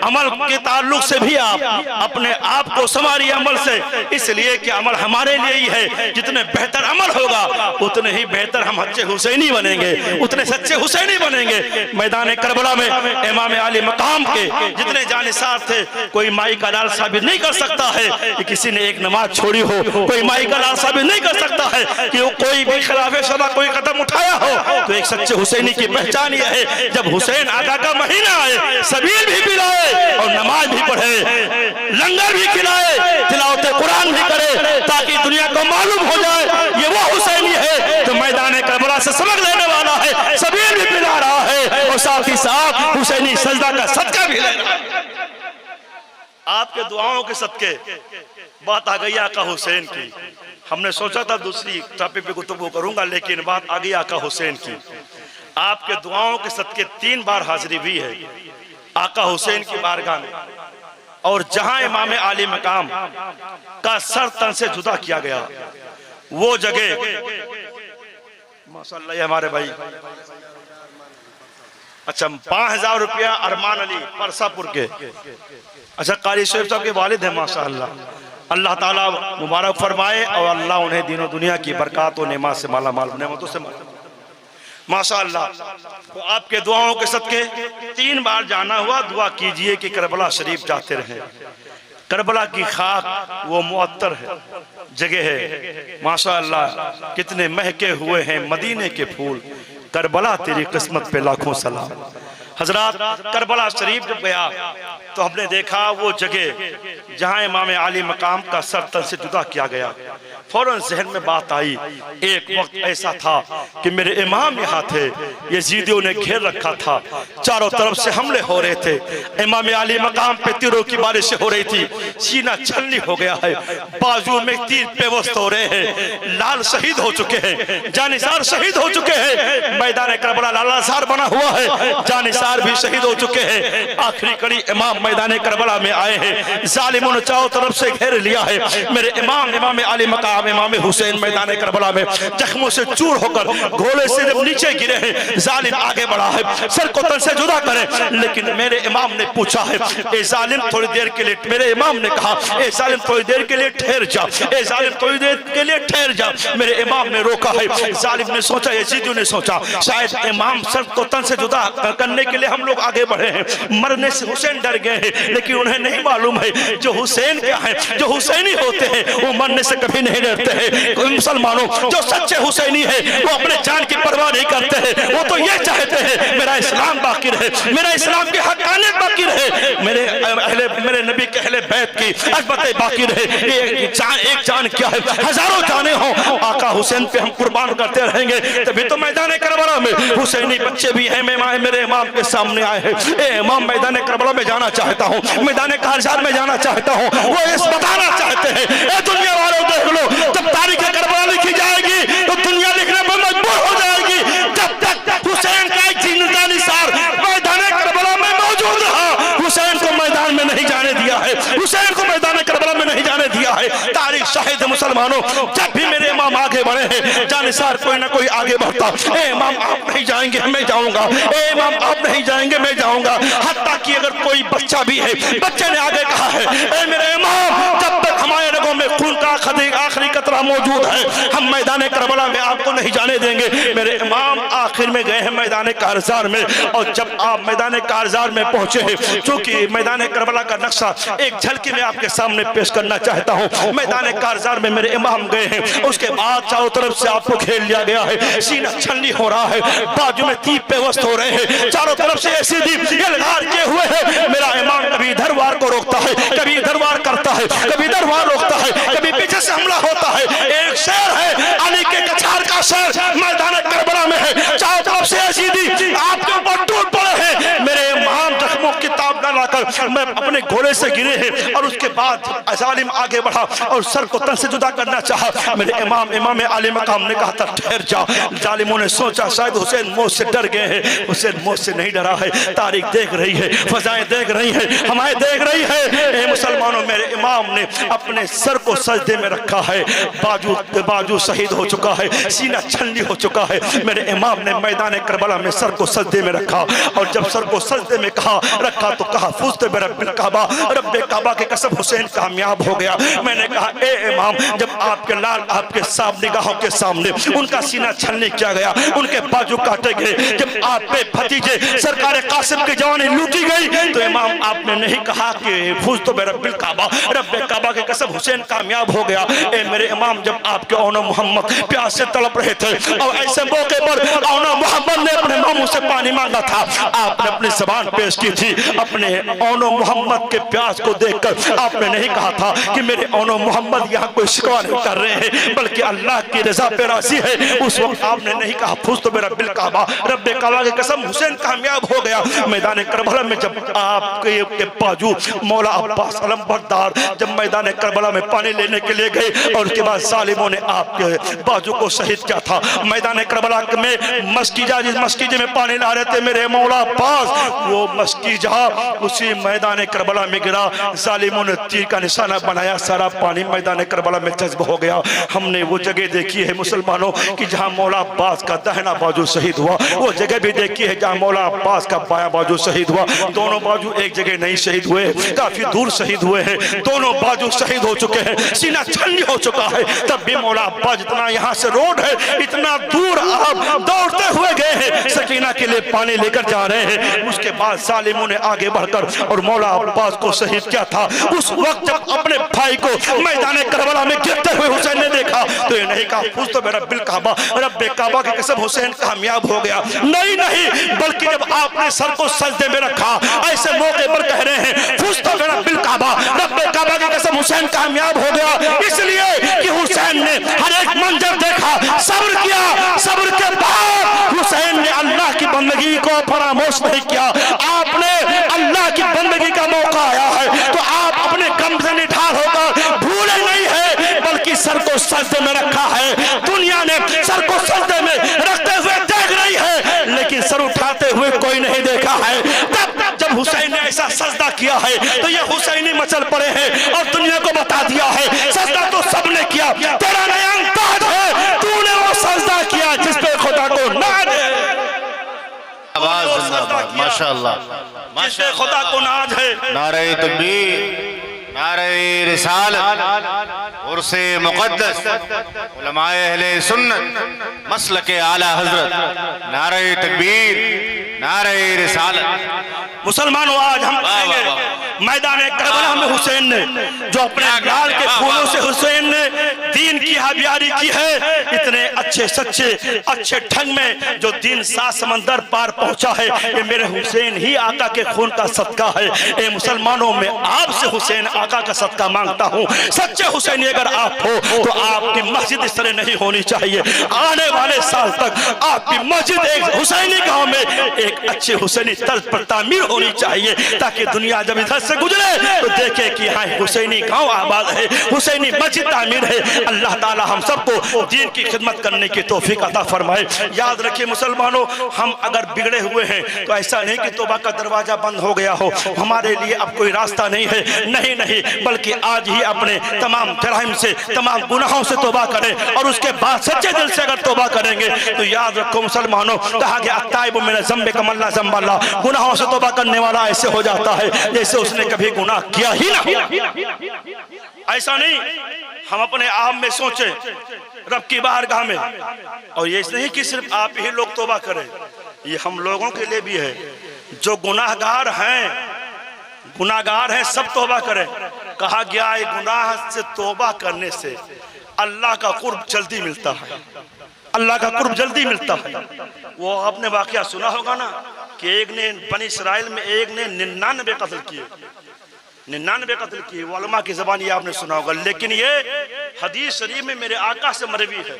अमल के ताल्लुक से भी आप अपने आप को संवारिए अमल से, इसलिए कि अमल हमारे लिए ही है। जितने बेहतर अमल होगा उतने ही बेहतर हम सच्चे हुसैनी बनेंगे, उतने सच्चे हुसैनी बनेंगे। मैदान करबला में इमाम आली मकाम के जितने जानिसार थे, कोई माई का लाल साबित नहीं कर सकता है कि किसी ने एक नमाज छोड़ी हो, कोई माई का लाल साबित नहीं कर सकता है कि वो कोई भी खिलाफे शरा कोई कदम उठाया हो। तो एक सच्चे हुसैनी की पहचान यह है, जब हुसैन आका का महीना आए, सबील भी पिलाए और नमाज भी पढ़े, लंगर भी खिलाए, तिलावत कुरान भी करे, ताकि दुनिया को मालूम हो जाए ये वो हुसैनी है जो मैदान करबला से सबक लेने वाला है, सबील भी पिला रहा है और साथ ही साथ हुसैनी सजदा का सदका भी ले रहा है। आपके दुआओं के सदके बात आ गई आका हुसैन की। हमने सोचा था दूसरी टॉपिक पे गुफ्तगू करूंगा, लेकिन बात आ गई आका हुसैन की। आपके दुआओं के सदके 3 बार हाजिरी हुई है आका हुसैन की बारगाह में, और जहां इमाम आली मकाम का सर तन से जुदा किया गया वो जगह माशाअल्लाह। ये हमारे भाई, अच्छा 5,000 रुपया अरमान अली परसापुर के, अच्छा कारी शेख साहब के वालिद हैं माशाअल्लाह। अल्लाह ताला मुबारक फरमाए और अल्लाह उन्हें दीनों दुनिया की बरकत और नेमत से माला माल, नेमतों से माशाअल्लाह। तो आपके दुआओं के सदके 3 बार जाना हुआ। दुआ कीजिए कि करबला शरीफ जाते रहे। करबला की खाक वो मुअत्तर है जगह है माशाअल्लाह। कितने महके हुए हैं मदीने के फूल, करबला तेरी किस्मत पे लाखों सलाम। हजरात, करबला शरीफ जब गया तो हमने देखा वो जगह जहां इमाम आली मकाम का सर तन से जुदा किया गया, फौरन जहन में बात आई। एक वक्त ऐसा था कि मेरे इमाम यहाँ थे, यजीदियों ने घेर रखा था, चारों तरफ से हमले हो रहे थे, इमाम आली मकाम पे तीरों की बारिश हो रही थी, सीना छलनी हो गया है, बाजू में तीर पेवस्त हो रहे हैं, लाल शहीद हो चुके हैं, जानिसार शहीद हो चुके हैं, मैदान करबला लालासार बना हुआ है, जानिसार भी शहीद हो चुके हैं। आखिरी कड़ी इमाम मैदान करबला में आए हैं, जालिमों ने चारों तरफ से घेर लिया है। मेरे इमाम आली मकाम इमाम हुसैन मैदान करबला में जख्मों से चूर होकर घोड़े से जब नीचे गिरे हैं, जालिम आगे बढ़ा है सर को तन से जुदा करे, लेकिन मेरे इमाम ने पूछा है, ए जालिम थोड़ी देर के लिए, मेरे इमाम ने कहा, ए जालिम थोड़ी देर के लिए ठहर जा, ए जालिम थोड़ी देर के लिए ठहर जा। मेरे इमाम ने रोका है। जालिम ने सोचा, यजीदियों ने सोचा, शायद इमाम सर को तन से जुदा करने के लिए हम लोग आगे बढ़े हैं, मरने से हुसैन डर गए हैं, लेकिन उन्हें नहीं मालूम है जो हुसैन क्या है, जो हुसैनी होते हैं वो मरने से कभी नहीं डरते हैं। मुसलमानों, जो सच्चे हुसैनी है वो अपने जान की परवाह नहीं करते हैं, वो तो ये चाहते हैं मेरा इस्लाम बाकी रहे, मेरा इस्लाम की हक़ानियत बाकी रहे, मेरे नबी के अहले बैत की अज़मत बाकी रहे। एक जान क्या है, हजारों जाने हो, आका हुसैन पे हम कुर्बान करते रहेंगे, तभी तो मैदान करबला में हुसैनी बच्चे भी हैं। मेरे इमाम के सामने आए हैं, ए इमाम मैदान करबला में जाना चाहता हूँ, मैदान कारजार में जाना चाहता हूँ, वो इस बताना चाहते हैं, ए दुनिया वालों देख लो, जब तारीख करबला लिखी जाएगी तो दुनिया लिखने में मजबूर हो जाएगी। जब तक हुसैन का एक जानिसार मैदान करबला में मौजूद रहा, हुसैन को मैदान में नहीं जाने दिया है, हुसैन को मैदान करबला में नहीं जाने दिया है। तारीख शाहिद है मुसलमानों, जब भी मेरे इमाम आगे बढ़े हैं, जानिसार कोई ना कोई आगे बढ़ता, ए इमाम आप नहीं जाएंगे मैं जाऊंगा, ए इमाम आप नहीं जाएंगे मैं जाऊंगा। हत्ता कि अगर कोई बच्चा भी है, बच्चे ने आगे कहा है, ए मेरे इमाम जब तक हमारे रगों में खून का आखिरी कतरा मौजूद है, हम मैदान करबला में आपको नहीं जाने देंगे। मेरे इमाम आखिर में गए हैं मैदान कारजार में, और जब आप मैदान कारजार में पहुंचे हैं, चूंकि मैदान करबला का नक्शा एक झलकी में आपके सामने पेश करना चाहता हूं। मैदान कारजार में मेरे इमाम गए हैं, उसके बाद चारों तरफ से आपको घेर लिया गया है, सीना छलनी हो रहा है, बाजू में तीर पेवस्त हो रहे हैं, चारों तरफ से ऐसी यलगार किए हुए हैं। मेरा इमाम कभी इधर वार को रोकता है, कभी इधर वार करता है, कभी इधर वार रोकता है, कभी पीछे से हमला होता है। एक शेर है, अली के कछार का शेर मैदान करबला में है, चारों तरफ से यजीदी आपके ऊपर टूट पड़े हैं। मेरे इमाम जख्मों की ताब न लाकर मैं अपने घोड़े से गिरे हैं, और उसके बाद जालिम आगे बढ़ा और सर को तन से जुदा करना चाहा। मेरे इमाम आली मकाम ने कहा था ठहर जा। जालिमों ने सोचा शायद हुसैन मौत से डर गए हैं, हुसैन मौत से नहीं डरा है। तारीख देख रही है, फजाएं देख रही है, हमारे देख रही है। मुसलमानों, मेरे इमाम ने अपने सर को सजदे में रखा है, बाजू शहीद हो चुका है, सीना छलनी हो चुका है। मेरे इमाम ने मैदान करबला में सर को सजदे में रखा, और जब सर को सजदे में रखा तो कहा फुज़्त बिरब्बिल काबा, रब्बे काबा की कसम हुसैन कामयाब हो गया। मैंने कहा ए इमाम, जब आपके लाल आपके सामने निगाहों के सामने उनका सीना छलनी किया गया, उनके बाजू काटे गए, जब आप पे भतीजे सरकार कासिम की जवानी लूटी गई, तो इमाम आपने नहीं कहा कि फुज़्त बिरब्बिल काबा, रब्बे काबा की कसम हुसैन कामयाब हो गया। ए मेरे इमाम, जब आपके औनो मोहम्मद प्यास से तड़प रहे थे, और ऐसे मौके पर औनो मोहम्मद ने अपने मामू से पानी मांगा था, आपने अपनी ज़बान पेश की थी। अपने औनो मोहम्मद के प्यास को देखकर आपने नहीं कहा था कि मेरे औनो मोहम्मद यहाँ कोई शिकवा नहीं कर रहे हैं, बल्कि अल्लाह की रजा पे राजी है। उस वक्त आपने नहीं कहा फुज़्त बिरब्बिल काबा, रब्बे काबा की कसम हुसैन कामयाब हो गया। मैदान करबला में जब आपके बाजू मौला अब्बास अलम बरदार जब मैदान करबला में पानी लेने के लिए गए, और उसके बाद जालिमों ने आपके बाजू को शहीद किया था। मैदान करबला में मस्कीजा में पानी ला रहे थे मेरे मौला अब्बास, वो मस्कीजा उसी मैदान करबला में गिरा, जालिमों ने तीर का निशाना बनाया, सारा पानी मैदान करबला में जज्ब हो गया। हमने वो जगह देखी है मुसलमानों कि जहाँ मौला अब्बास का दाहिना बाजू शहीद हुआ, वो जगह भी देखी है जहाँ मौला अब्बास का बायां बाजू शहीद हुआ। दोनों बाजू एक जगह नहीं शहीद हुए, काफी दूर शहीद हुए हैं, दोनों बाजू शहीद हो चुके हैं, सीना छलनी हो चुका है। तब भी मौला अब्बास जितना यहाँ से रोड है, इतना दूर आप दौड़ते हुए गए हैं, सकीना के लिए पानी लेकर जा रहे हैं। उसके बाद जालिमों ने आगे बढ़कर और मौला अब्बास को शहीद किया था। उस वक्त जब अपने भाई को मैदान करबला में गिरते हुए हुसैन ने देखा देखा तो ये नहीं कहा फूस तो मेरा बिल काबा, रब्बे काबा की कसम हुसैन कामयाब हो गया। नहीं नहीं, बल्कि जब आपने सर को सजदे में रखा ऐसे मौके पर कह रहे हैं फूस तो मेरा बिल काबा, रब्बे काबा की कसम हुसैन कामयाब हो गया। इसलिए कि हुसैन ने हर एक मंजर देखा, सब्र किया, सब्र के बाद हुसैन ने अल्लाह की बंदगी को फरामोश नहीं किया। आपने अल्लाह की बंदगी का मौका आया है तो आप अपने कम से निठार होकर भूले नहीं है, बल्कि सर को सजदे में रखा है। दुनिया ने सर को सजदे में रखते हुए देख रही है, लेकिन सर उठाते हुए कोई नहीं देखा है। तब जब हुसैन ने ऐसा सजदा किया है तो ये हुसैनी मचल पड़े हैं और दुनिया को बता दिया है सजदा तो सबने किया, तेरा नया अंदाज है, तूने वो सजदा किया जिस पे खुदा को नाज है। आवाज जिंदाबाद, माशाअल्लाह, जिसपे खुदा को नाज है। नारे तकबीर, नारे रिसालत, उर्से मुक़द्दस, उलमाए अहले सुन्नत, मसलके आला हजरत, नारे तकबीर, नारे रिसालत। मुसलमानों आज हम मैदान करबला में हुसैन ने जो अपने लाल के खूनों से हुसैन ने दीन की हाबियारी की है, इतने अच्छे सच्चे अच्छे ढंग में जो दीन 7 समंदर पार पहुंचा है, ये मेरे हुसैन ही आका के खून का सदका है। ए मुसलमानों, में आपसे हुसैन आका का सदका मांगता हूँ। सच्चे हुसैनी अगर आप हो तो आपकी मस्जिद इस तरह नहीं होनी चाहिए। आने वाले साल तक आपकी मस्जिद एक हुसैनी गांव में एक अच्छे हुसैनी तर्ज पर तामीर होनी चाहिए, ताकि दुनिया जब इधर से गुजरे तो देखे कि हाँ हुसैनी गांव आबाद है, हुसैनी मस्जिद तामीर है। अल्लाह ताला हम सबको दीन की खिदमत करने की तौफीक अता फरमाए। याद रखिए मुसलमानों, हम अगर बिगड़े हुए हैं तो ऐसा नहीं कि तौबा का दरवाजा बंद हो गया हो, हमारे लिए अब कोई रास्ता नहीं है। नहीं नहीं, बल्कि आज ही अपने तमाम जराइम से तमाम गुनाहों से तौबा करें और उसके बाद सच्चे दिल से अगर तौबा करेंगे तो याद रखो मुसलमानों, कहा गया अत्ताइबु मिन ज़म्बि कमल्ला ज़म्बल्ला, गुनाहों से तौबा करने वाला ऐसे हो जाता है जैसे उसने कभी गुनाह किया ही ना। ऐसा नहीं हम अपने आप में सोचे रब की बारगाह में, और ये नहीं कि सिर्फ आप ही लोग तौबा करें, ये हम लोगों के लिए भी है। जो गुनाहगार हैं सब तौबा करें। कहा गया है गुनाह से तौबा करने से अल्लाह का कुर्ब जल्दी मिलता है, अल्लाह का कुर्ब जल्दी मिलता है। वो आपने वाकया सुना होगा ना कि एक ने बनी इसराइल में एक ने 99 कत्ल किए, 99 कत्ल किए। उलमा की ज़बान ये आपने सुना होगा, लेकिन ये हदीस शरीफ में मेरे आका से मरवी है।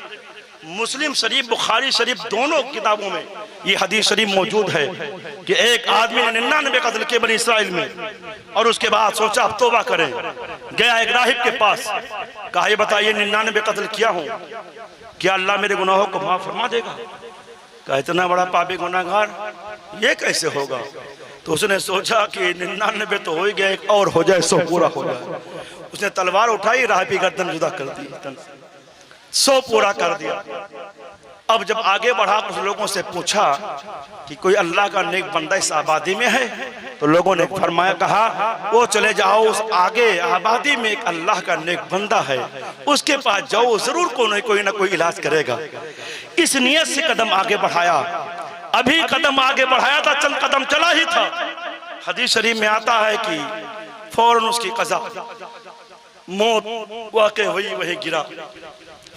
मुस्लिम शरीफ बुखारी शरीफ दोनों किताबों में ये हदीस शरीफ मौजूद है कि एक आदमी ने 99 कत्ल किए बनी इसराइल में, और उसके बाद सोचा अब तौबा करें। गया एक राहिब के पास, कहा ये बताइए 99 कत्ल किया हूँ, क्या अल्लाह मेरे गुनाहों को माफ फरमा देगा? कहा इतना बड़ा पापी गुनाहगार ये कैसे होगा? तो उसने सोचा कि 99 तो हो ही गया, एक और हो जाए 100 पूरा हो जाए। उसने तलवार उठाई, राह की गर्दन जुदा कर दी, 100 पूरा कर दिया। अब जब आगे बढ़ा कुछ लोगों से पूछा कि कोई अल्लाह का नेक बंदा इस आबादी में है, तो लोगों ने फरमाया, कहा वो चले जाओ उस आगे आबादी में एक अल्लाह का नेक बंदा है, उसके पास जाओ, जरूर कोई ना कोई इलाज करेगा। इस नियत से कदम आगे बढ़ाया। अभी कदम आगे बढ़ाया था, चंद कदम चला ही था, हदीस शरीफ में आता है कि फौरन उसकी कज़ा मौत वाक़ई हुई, वही गिरा,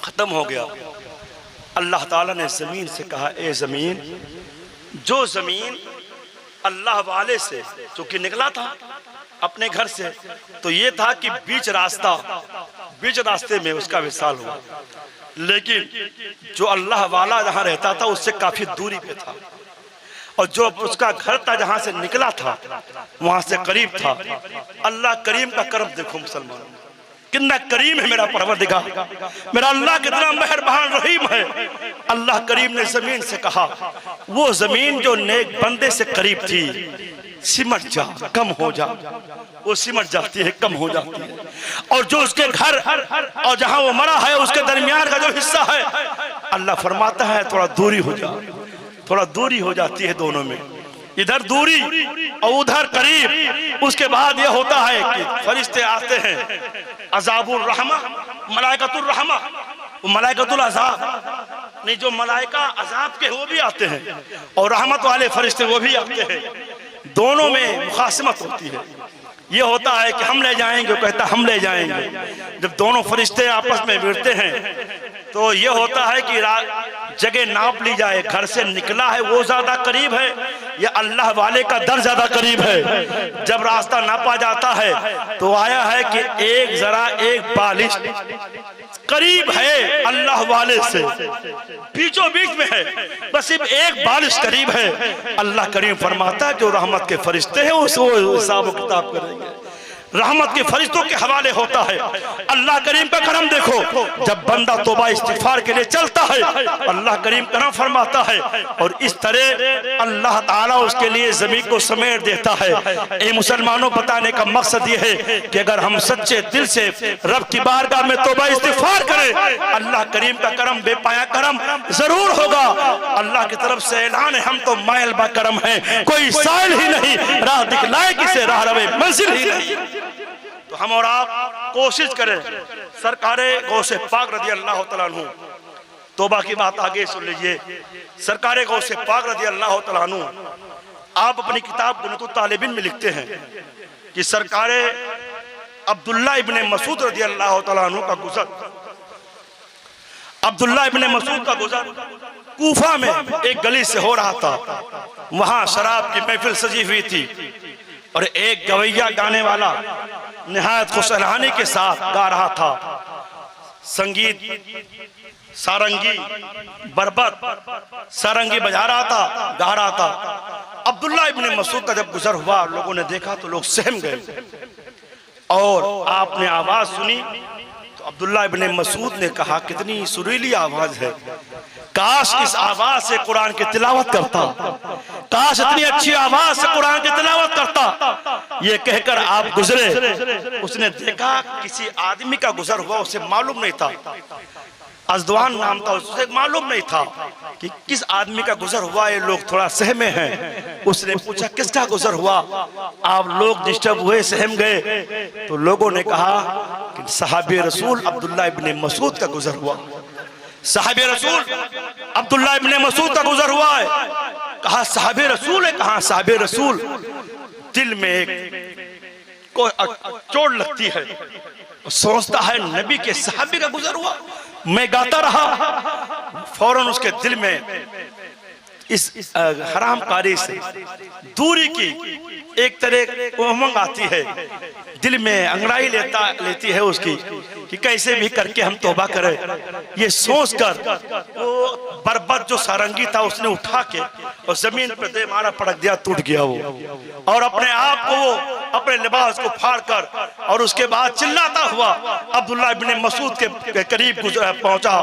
खत्म हो गया। अल्लाह ताला ने जमीन से कहा, ए जमीन, जो जमीन अल्लाह वाले से चूंकि निकला था अपने घर से, तो ये था कि बीच रास्ते में उसका विशाल हुआ, लेकिन जो अल्लाह वाला जहां रहता था उससे काफी दूरी पे था, और जो उसका घर था जहां से निकला था वहां से करीब था। अल्लाह करीम का करम देखो मुसलमानों, कितना करीम है मेरा परवरदिगार, मेरा अल्लाह कितना मेहरबान रहीम है। अल्लाह करीम ने जमीन से कहा, वो जमीन जो नेक बंदे से करीब थी सिमट जा, कम हो जा, वो सिमट जाती है, कम हो जाती है, और जो उसके घर और जहां वो मरा है उसके दरमियान का जो हिस्सा है, अल्लाह फरमाता है थोड़ा दूरी हो जा, थोड़ा दूरी हो जाती है दोनों में, इधर दूरी और उधर करीब। उसके बाद यह होता है कि फरिश्ते आते हैं, अज़ाबुर रहमा, मलाइकतुर रहमा, मलाइकतुल अज़ाब नहीं, जो मलाइका अज़ाब के वो भी आते हैं और रहमत वाले फरिश्ते वो भी आते हैं, दोनों में मुखासमत होती है। ये होता है कि हम ले जाएंगे, वो कहता हम ले जाएंगे। जब दोनों फरिश्ते आपस में भिड़ते हैं तो ये होता है कि जगह नाप ली जाए, घर से निकला है वो ज्यादा करीब है या अल्लाह वाले का दर ज्यादा करीब है। जब रास्ता नापा जाता है तो आया है कि एक बालिश करीब है अल्लाह वाले से, बीचों बीच में है, बस सिर्फ एक बालिश करीब है। अल्लाह करीम फरमाता है जो रहमत के फरिश्ते हैं उसको हिसाब किताब करेंगे, रहमत के फरिश्तों के हवाले होता है। अल्लाह करीम का करम देखो, जब बंदा तौबा इस्तिगफार के लिए चलता है अल्लाह करीम करम फरमाता है और इस तरह अल्लाह ताला उसके लिए जमीन को समेट देता है। ए मुसलमानों, बताने का मकसद ये है कि अगर हम सच्चे दिल से रब की बारगाह में तौबा इस्तिगफार करें अल्लाह करीम का करम बेपाया करम जरूर होगा। अल्लाह की तरफ से ऐलान है, हम तो मायल बा करम है, कोई साइल ही नहीं, राह दिखलाए किसे राह रवे मंजिल ही नहीं। तो हम और आप कोशिश करें, सरकारे गौसे पाक रज़ी अल्लाह तआला अन्हु, तौबा की बात आगे सुन लीजिए। सरकारे गौसे पाक रज़ी अल्लाह तआला अन्हु आप अपनी किताब गुनतुत तालिबिन में लिखते हैं कि सरकारे अब्दुल्ला इब्ने मसूद रज़ी अल्लाह तआला अन्हु का गुजर, अब्दुल्ला इब्ने मसूद का गुजर कूफा में एक गली से हो रहा था। वहां शराब की महफिल सजी हुई थी और एक गवैया गाने वाला निहायत खुशहाली के साथ गा रहा था। संगीत सारंगी बरबत सारंगी बजा रहा था, गा रहा था। अब्दुल्ला इब्ने मसूद का जब गुजर हुआ लोगों ने देखा तो लोग सहम गए और आपने आवाज सुनी तो अब्दुल्ला इब्ने मसूद ने कहा, कितनी सुरीली आवाज है, काश इस आवाज से कुरान की तिलावत करता, काश इतनी अच्छी आवाज से कुरान की तिलावत करता। ये कहकर आप गुजरे। उसने देखा किसी आदमी का गुजर हुआ, उसे मालूम नहीं था, अज़दवान नाम था, उसे मालूम नहीं था कि किस आदमी का गुजर हुआ। ये लोग थोड़ा सहमे हैं। उसने पूछा किसका गुजर हुआ, आप लोग डिस्टर्ब हुए, सहम गए। तो लोगों ने कहा कि सहाबे रसूल अब्दुल्ला इब्ने मसूद का गुजर हुआ, साहिबे रसूल अब्दुल्ला इब्ने मसूद का गुजर हुआ है। कहा साहिबे रसूल है, कहा साहिबे रसूल। दिल में एक को चोट लगती है, सोचता है नबी के साहबी का गुजर हुआ। मैं गाता रहा, फौरन उसके दिल में इस हरामकारी से दूरी की एक तरह उमंग आती है, दिल में अंगड़ाई लेती है उसकी कि कैसे भी करके हम तौबा करें। ये सोचकर वो बरबत जो सारंगी था उसने उठा के और जमीन पे दे मारा, पटक दिया, टूट गया वो। और अपने आप को वो अपने लिबास को फाड़ कर और उसके बाद चिल्लाता हुआ अब्दुल्ला इब्ने मसूद के करीब पहुंचा।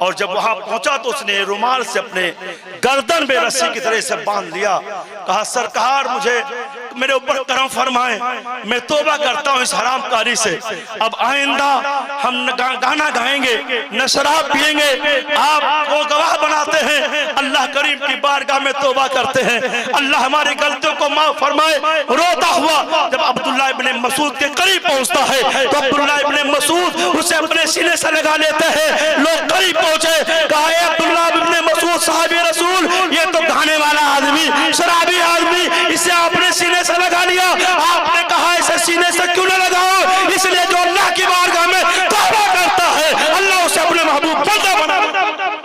और जब वहां पहुंचा तो उसने रुमाल से अपने गर्दन में रस्सी की तरह से बांध लिया। कहा सरकार मुझे मेरे ऊपर करम फरमाए, मैं तौबा करता हूँ इस हरामकारी से। अब आइंदा हम न गाना गाएंगे न शराब पिएंगे, आपको गवाह बनाते हैं, अल्लाह करीम की बारगाह में तौबा करते हैं, अल्लाह हमारी गलतियों को माफ फरमाए। रोता हुआ जब अब्दुल्ला इब्ने मसूद के करीब पहुंचता है तो अब्दुल्ला इब्ने मसूद उसे अपने सीने से लगा लेते हैं। लोग करीब पहुंचे, कहा अब्दुल्ला इब्ने मसूद साहिबे रसूल, ये तो गाने वाला आदमी, शराबी आदमी, इसे आपने सीने से लगा लिया। आपने कहा इसे सीने से क्यों न लगाओ, इसलिए जो अल्लाह की बारगाह में तौबा करता है अल्लाह उसे अपने महबूब बंदा बना,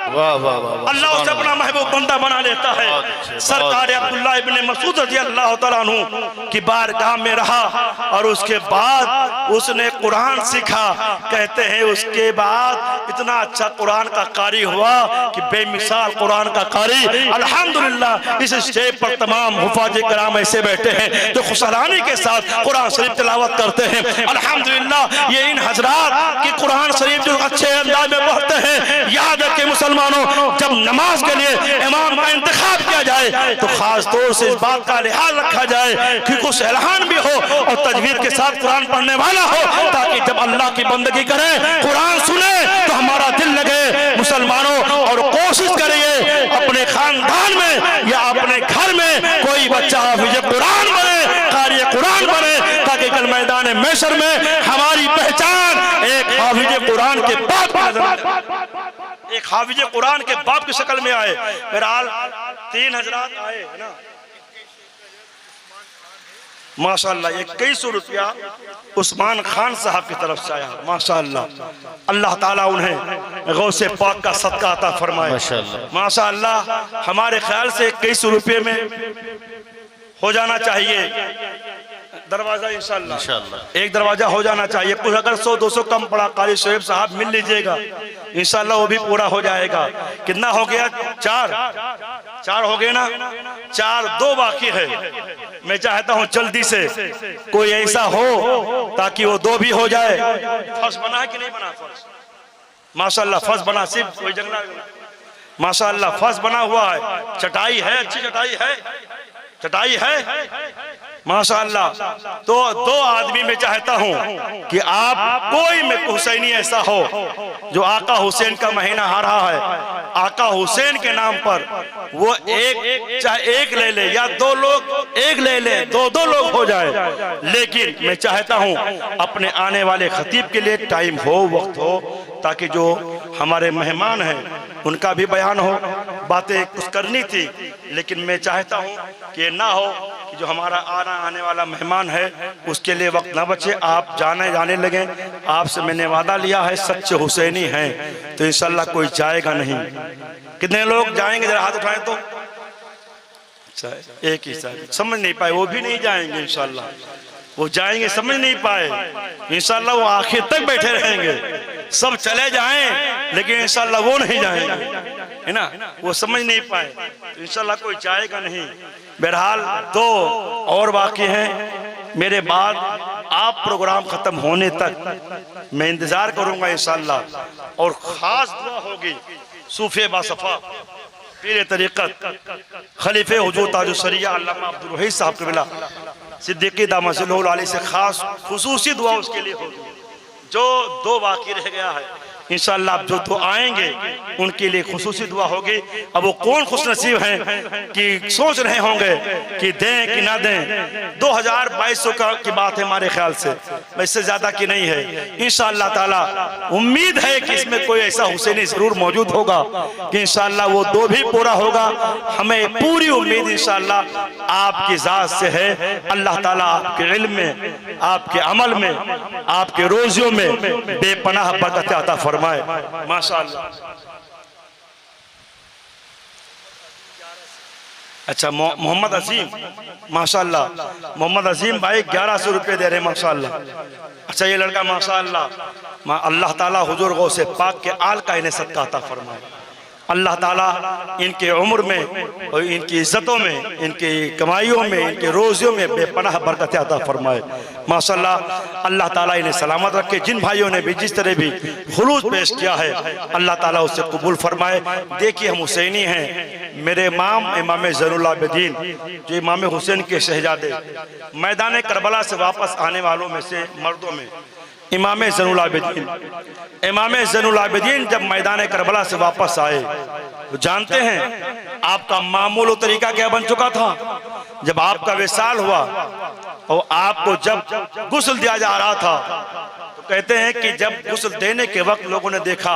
वाह वाह वाह, अल्लाह उसे अपना महबूब बंदा बना लेता है। सरकार अब्दुल्ला इब्ने मसूद रज़ी अल्लाह तआला अन्हु की बारगाह में रहा और उसके बाद उसने कुरान सीखा। कहते हैं उसके बाद इतना अच्छा कुरान का कारी हुआ कि बेमिसाल कुरान का कारी। अल्हम्दुलिल्लाह इस स्टेज पर तमाम हुफाज़े कराम ऐसे बैठे हैं जो खुशहाली के साथ कुरान शरीफ तिलावत करते हैं। अल्हम्दुलिल्लाह ये इन हजरात की कुरान शरीफ जो अच्छे अंदाज में पढ़ते हैं। याद रखें मुसलमानों, जब नमाज के लिए इमाम का इंतखाब किया जाए तो खास तौर से इस बात का लिहाज रखा जाए कि कुछ एलान भी हो और तजवीद के साथ कुरान पढ़ने वाला हो, ताकि जब अल्लाह की बंदगी करें कुरान सुने तो हमारा दिल लगे। मुसलमानों, और कोशिश करिए अपने खानदान में या अपने घर में कोई बच्चा हाफिज कुरान बने, कारी कुरान बने, ताकि कल मैदान महशर में हमारी पहचान एक हाफिज कुरान के बाप की नजर, एक हाफिज कुरान के बाप की शक्ल में आए। बहरहाल 3 हजरात आए है ना, माशाअल्लाह 2100 रुपया उस्मान खान साहब की तरफ से आया। माशाअल्लाह, अल्लाह ताला उन्हें गौसे पाक का सदका अता फरमाए। माशाअल्लाह, हमारे ख्याल से 2100 रुपये में हो जाना चाहिए दरवाजा, इंशाअल्लाह एक दरवाजा हो जाना चाहिए। कुछ अगर 100-200 कम पड़ा, कारी शोएब साहब मिल लीजिएगा, इंशाअल्लाह वो भी पूरा हो जाएगा। कितना हो गया? 4 हो गए ना, 4, 2 बाकी है। मैं चाहता हूँ जल्दी से कोई ऐसा हो ताकि वो 2 भी हो जाए। फर्श बना है कि नहीं बना? फर्श माशाअल्लाह फर्श बना, सिर्फ कोई जंगला माशाअल्लाह फर्श बना हुआ है। चटाई है, अच्छी चटाई है, चटाई है माशाअल्लाह। तो 2 आदमी में चाहता हूं कि आप कोई में हुसैनी ऐसा हो जो आका हुसैन का महीना आ रहा है, आका हुसैन के नाम पर वो एक, चाहे एक ले ले या 2 लोग एक ले ले, 2-2 लोग हो जाए, लेकिन मैं चाहता हूं अपने आने वाले खतीब के लिए टाइम हो, वक्त हो, ताकि जो हमारे मेहमान हैं उनका भी बयान हो। बातें कुछ करनी थी, लेकिन मैं चाहता हूं कि ना हो कि जो हमारा आने वाला मेहमान है उसके लिए वक्त ना बचे, आप जाने लगे। आपसे मैंने वादा लिया है, सच्चे हुसैनी हैं तो इंशाल्लाह कोई जाएगा नहीं। कितने लोग जाएंगे? जरा हाथ उठाएं तो। अच्छा, एक ही साहब समझ नहीं पाए, वो भी नहीं जाएंगे इंशाल्लाह। वो जाएंगे, समझ नहीं पाए, इंशाल्लाह वो आखिर तक बैठे रहेंगे। सब चले जाएं लेकिन इंशाल्लाह वो नहीं जाएंगे, है ना, वो समझ नहीं पाए, तो इंशाल्लाह कोई जाएगा नहीं। बहरहाल 2 और बाकी हैं। मेरे बाद आप प्रोग्राम खत्म होने तक मैं इंतजार करूंगा इंशाल्लाह। और खास दुआ होगी सूफे बासफा पीर तरीक़त खलीफे हुजूर ताजुस्सरिया अल्लामा अब्दुल वहीद साहब क़िबला सिद्दीक़ी दामतुल्लाह अलैहि से खास खुसूसी दुआ उसके लिए होगी। जो 2 बाकी रह गया है इंशाअल्लाह, आप जो 2 आएंगे उनके लिए खुसूसी दुआ होगी। अब वो कौन खुशनसीब हैं कि सोच रहे होंगे कि दें कि ना दें। 2200 की बात है हमारे ख्याल से, इससे ज्यादा की नहीं है। इंशाअल्लाह ताला उम्मीद है कि इसमें कोई ऐसा हुसैनी जरूर मौजूद होगा कि इंशाअल्लाह वो 2 भी पूरा होगा। हमें पूरी उम्मीद इंशाअल्लाह आपकी जात से है। अल्लाह ताला आपके इल्म में, आपके अमल में, आपके रोजियों में बेपनाह बरकत अता फरमाए। माशाअल्लाह। अच्छा, मोहम्मद अजीम, माशाअल्लाह, मोहम्मद अजीम भाई 1100 रुपये दे रहे हैं माशाअल्लाह। अच्छा, ये लड़का माशाअल्लाह, अल्लाह ताला हुजूर गौसे पाक के आल का इन्हें सदका अता फरमाए। अल्लाह ताला इनके उम्र में और इनकी इज्जतों में, इनकी कमाइयों में, इनके रोज़ियों में बेपनाह बरकत अता फरमाए माशाअल्लाह। अल्लाह ताला इन्हें सलामत रखे। जिन भाइयों ने भी जिस तरह भी खुलूस पेश किया है अल्लाह ताला उससे कबूल फरमाए। देखिए, हम हुसैनी हैं। मेरे इमाम ज़ैनुल आबिदीन जो इमाम हुसैन के शहजादे, मैदान करबला से वापस आने वालों में से मर्दों में इमाम ज़ैनुल आबिदीन जब मैदान करबला से वापस आए तो जानते हैं आपका मामूल तरीका क्या बन चुका था। जब आपका विसाल हुआ और आपको जब गुस्ल दिया जा रहा था तो कहते हैं कि जब गुस्ल देने के वक्त लोगों ने देखा,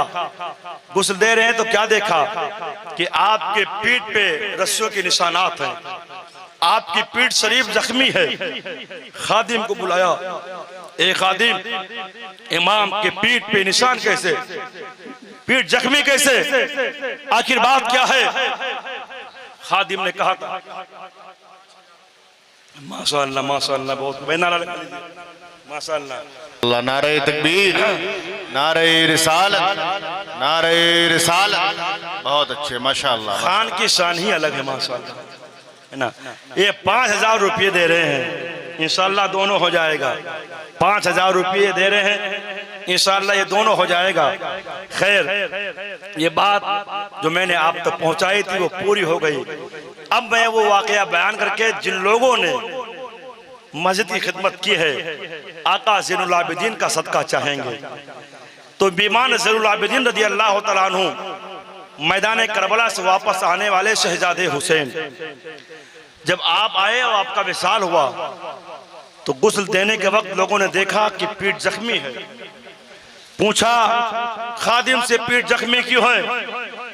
गुस्ल दे रहे हैं तो क्या देखा कि आपके पीठ पे रस्सियों के निशानात हैं, आपकी पीठ शरीफ जख्मी है। खादिम को बुलाया, एक खादिम, इमाम के पीठ पे निशान कैसे, पीठ जख्मी कैसे, आखिर बात क्या है? खादिम ने कहा था, माशाअल्लाह माशाअल्लाह, बहुत माशाअल्लाह, नारे तकबीर, नारे रिसालत, नारे रिसालत, बहुत अच्छे माशाअल्लाह। खान की शान ही अलग है माशाअल्लाह, है ना। ये 5000 रुपये दे रहे हैं, इंशाअल्लाह दोनों हो जाएगा। 5000 रुपये दे रहे हैं, इंशाअल्लाह ये दोनों हो जाएगा। खैर, ये बात जो मैंने आप तक पहुंचाई थी वो पूरी हो गई। अब मैं वो वाकया बयान करके जिन लोगों ने मस्जिद की खिदमत की है आका ज़ैनुल आबिदीन का सदका चाहेंगे। तो बीमान ज़ैनुल आबिदीन रज़ी अल्लाह तआला अन्हु मैदान करबला से वापस आने वाले शहजादे हुसैन, जब आप आए और आपका विसाल हुआ तो गुस्ल देने के वक्त लोगों ने देखा कि पीठ जख्मी है। पूछा खादिम से, पीठ जख्मी क्यों है?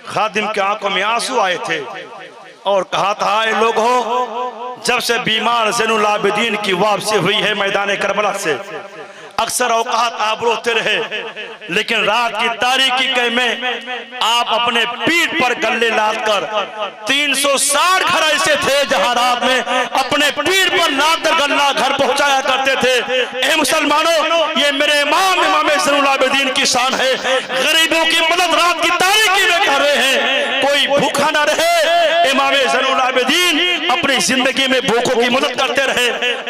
खादिम के आंखों में आंसू आए थे और कहा था, ए लोगों, जब से बीमार ज़ैनुल आबिदीन की वापसी हुई है मैदान करबला से, अक्सर औकात आप रोते रहे, लेकिन रात की तारीकी में आप अपने पीठ पर गले लाद कर 360 घर ऐसे थे जहां रात में अपने पीठ पर लाद कर गल्ला घर पहुंचाया करते थे। ए मुसलमानों, ये मेरे इमाम ज़ैनुल आबिदीन की शान है। गरीबों की मदद रात की तारीकी में कर रहे हैं, कोई भूखा ना रहे। इमाम ज़ैनुल आबिदीन अपनी जिंदगी में भूखों की मदद करते रहे,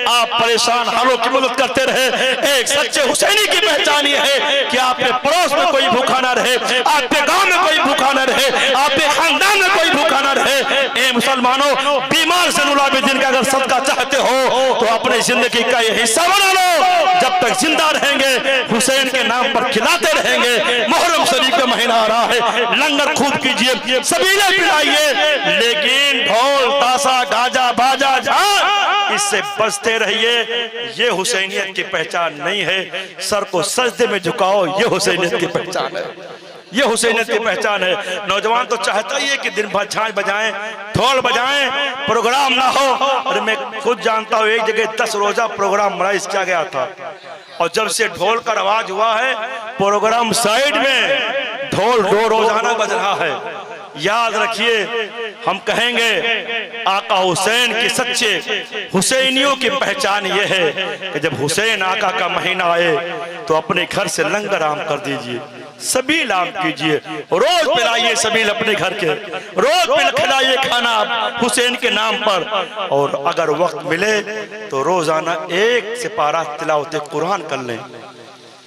आप परेशान हालों की मदद करते रहे। एक सच्चे हुसैनी की पहचान ये है कि आपके पड़ोस में कोई भूखा ना रहे, आपके गांव में कोई भूखा ना रहे, आपके खानदान में कोई भूखा ना रहे। ए मुसलमानों, बीमार ज़ैनुल आबिदीन का अगर सदका चाहते हो तो अपनी जिंदगी का ये हिस्सा बना लो। जब तक जिंदा रहेंगे हुसैन के नाम पर खिलाते रहेंगे। मुहर्रम शरीफ का महीना आ रहा है, लंगर खूब कीजिए, सबीले पिलाइए, लेकिन ढोल ताशा गाजा बाजा झांझ इससे बचते रहिए। ये हुसैनियत की पहचान नहीं है। सर को सजदे में झुकाओ, ये हुसैनियत की पहचान है, ये हुसैनियत की पहचान है। नौजवान तो चाहता ही है कि दिन भर झांझ बजाएं, ढोल बजाएं, प्रोग्राम ना हो। और मैं खुद जानता हूँ, एक जगह 10 रोजा प्रोग्राम मराइज किया गया था, और जब से ढोल का रवाज हुआ है, प्रोग्राम साइड में ढोल 2 रोजाना बज रहा है। याद रखिए, हम कहेंगे आका हुसैन की सच्चे हुसैनियों की पहचान यह है कि जब हुसैन आका का महीना आए तो अपने घर से लंगर आम कर दीजिए, सबील आम कीजिए, रोज पिलाइए सबील अपने घर के, रोज खिलाइए खाना हुसैन के नाम पर। और अगर वक्त मिले तो रोजाना 1 सिपारा तिलावत कुरान कर लें,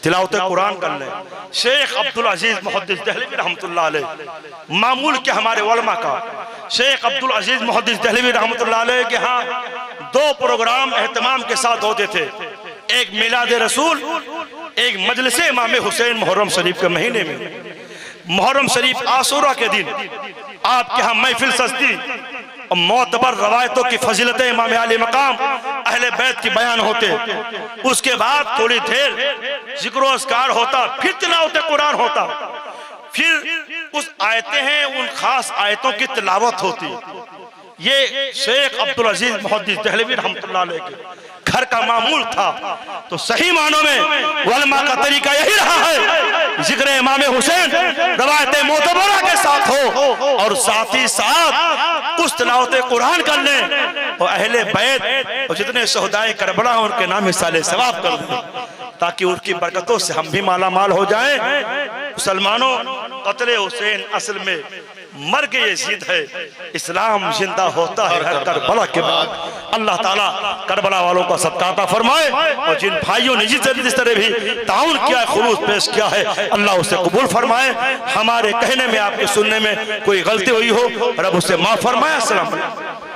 तिलावत कुरान कर लें। शेख अब्दुल अजीज मुहद्दिस दहलवी रहमतुल्लाह अलैह, मामूल के हमारे उलमा का शेख अब्दुल अजीज मुहद्दिस दहलवी रहमतुल्लाह अलैह के यहाँ 2 प्रोग्राम एहतमाम के साथ होते थे। एक मिलाद रसूल, एक मजलिस इमाम हुसैन मुहर्रम शरीफ के महीने में। मुहर्रम शरीफ आशूरा के दिन आपके यहाँ महफिल सजती और मोतबर रवायतों की फजीलतें इमाम आले मकाम अहले बैत की बयान होते। उसके बाद थोड़ी देर जिक्र अस्कार होता, फिर तिलावत कुरान होता, फिर उस आयतें हैं उन खास आयतों की तिलावत होती। ये शेख अब्दुल अजीज मुहद्दिस दहलवी रहमतुल्लाह अलैह के घर का मामूल था। तो सही मानों में उलमा का तरीका यही रहा है, जिक्र इमाम हुसैन रवायत मोतबरा के साथ हो और साथ ही साथ कुछ तिलावत कुरान कर लें और अहले बैत और जितने शहदाए करबला उनके नाम साले सवाब कर दें, ताकि उनकी बरकतों से हम भी माला माल हो जाएं। मुसलमानों, कत्ल हुसैन असल में मर्ग यजीद है, इस्लाम जिंदा होता है हर करबला के बाद। अल्लाह ताला करबला वालों का सदका अता फरमाए, और जिन भाइयों ने जिस तरह भी ताउन किया, खुलूस पेश किया है, अल्लाह उसे कबूल फरमाए। हमारे कहने में आपके सुनने में कोई गलती हुई हो, रब उसे माफ फरमाए। अस्सलाम वालेकुम।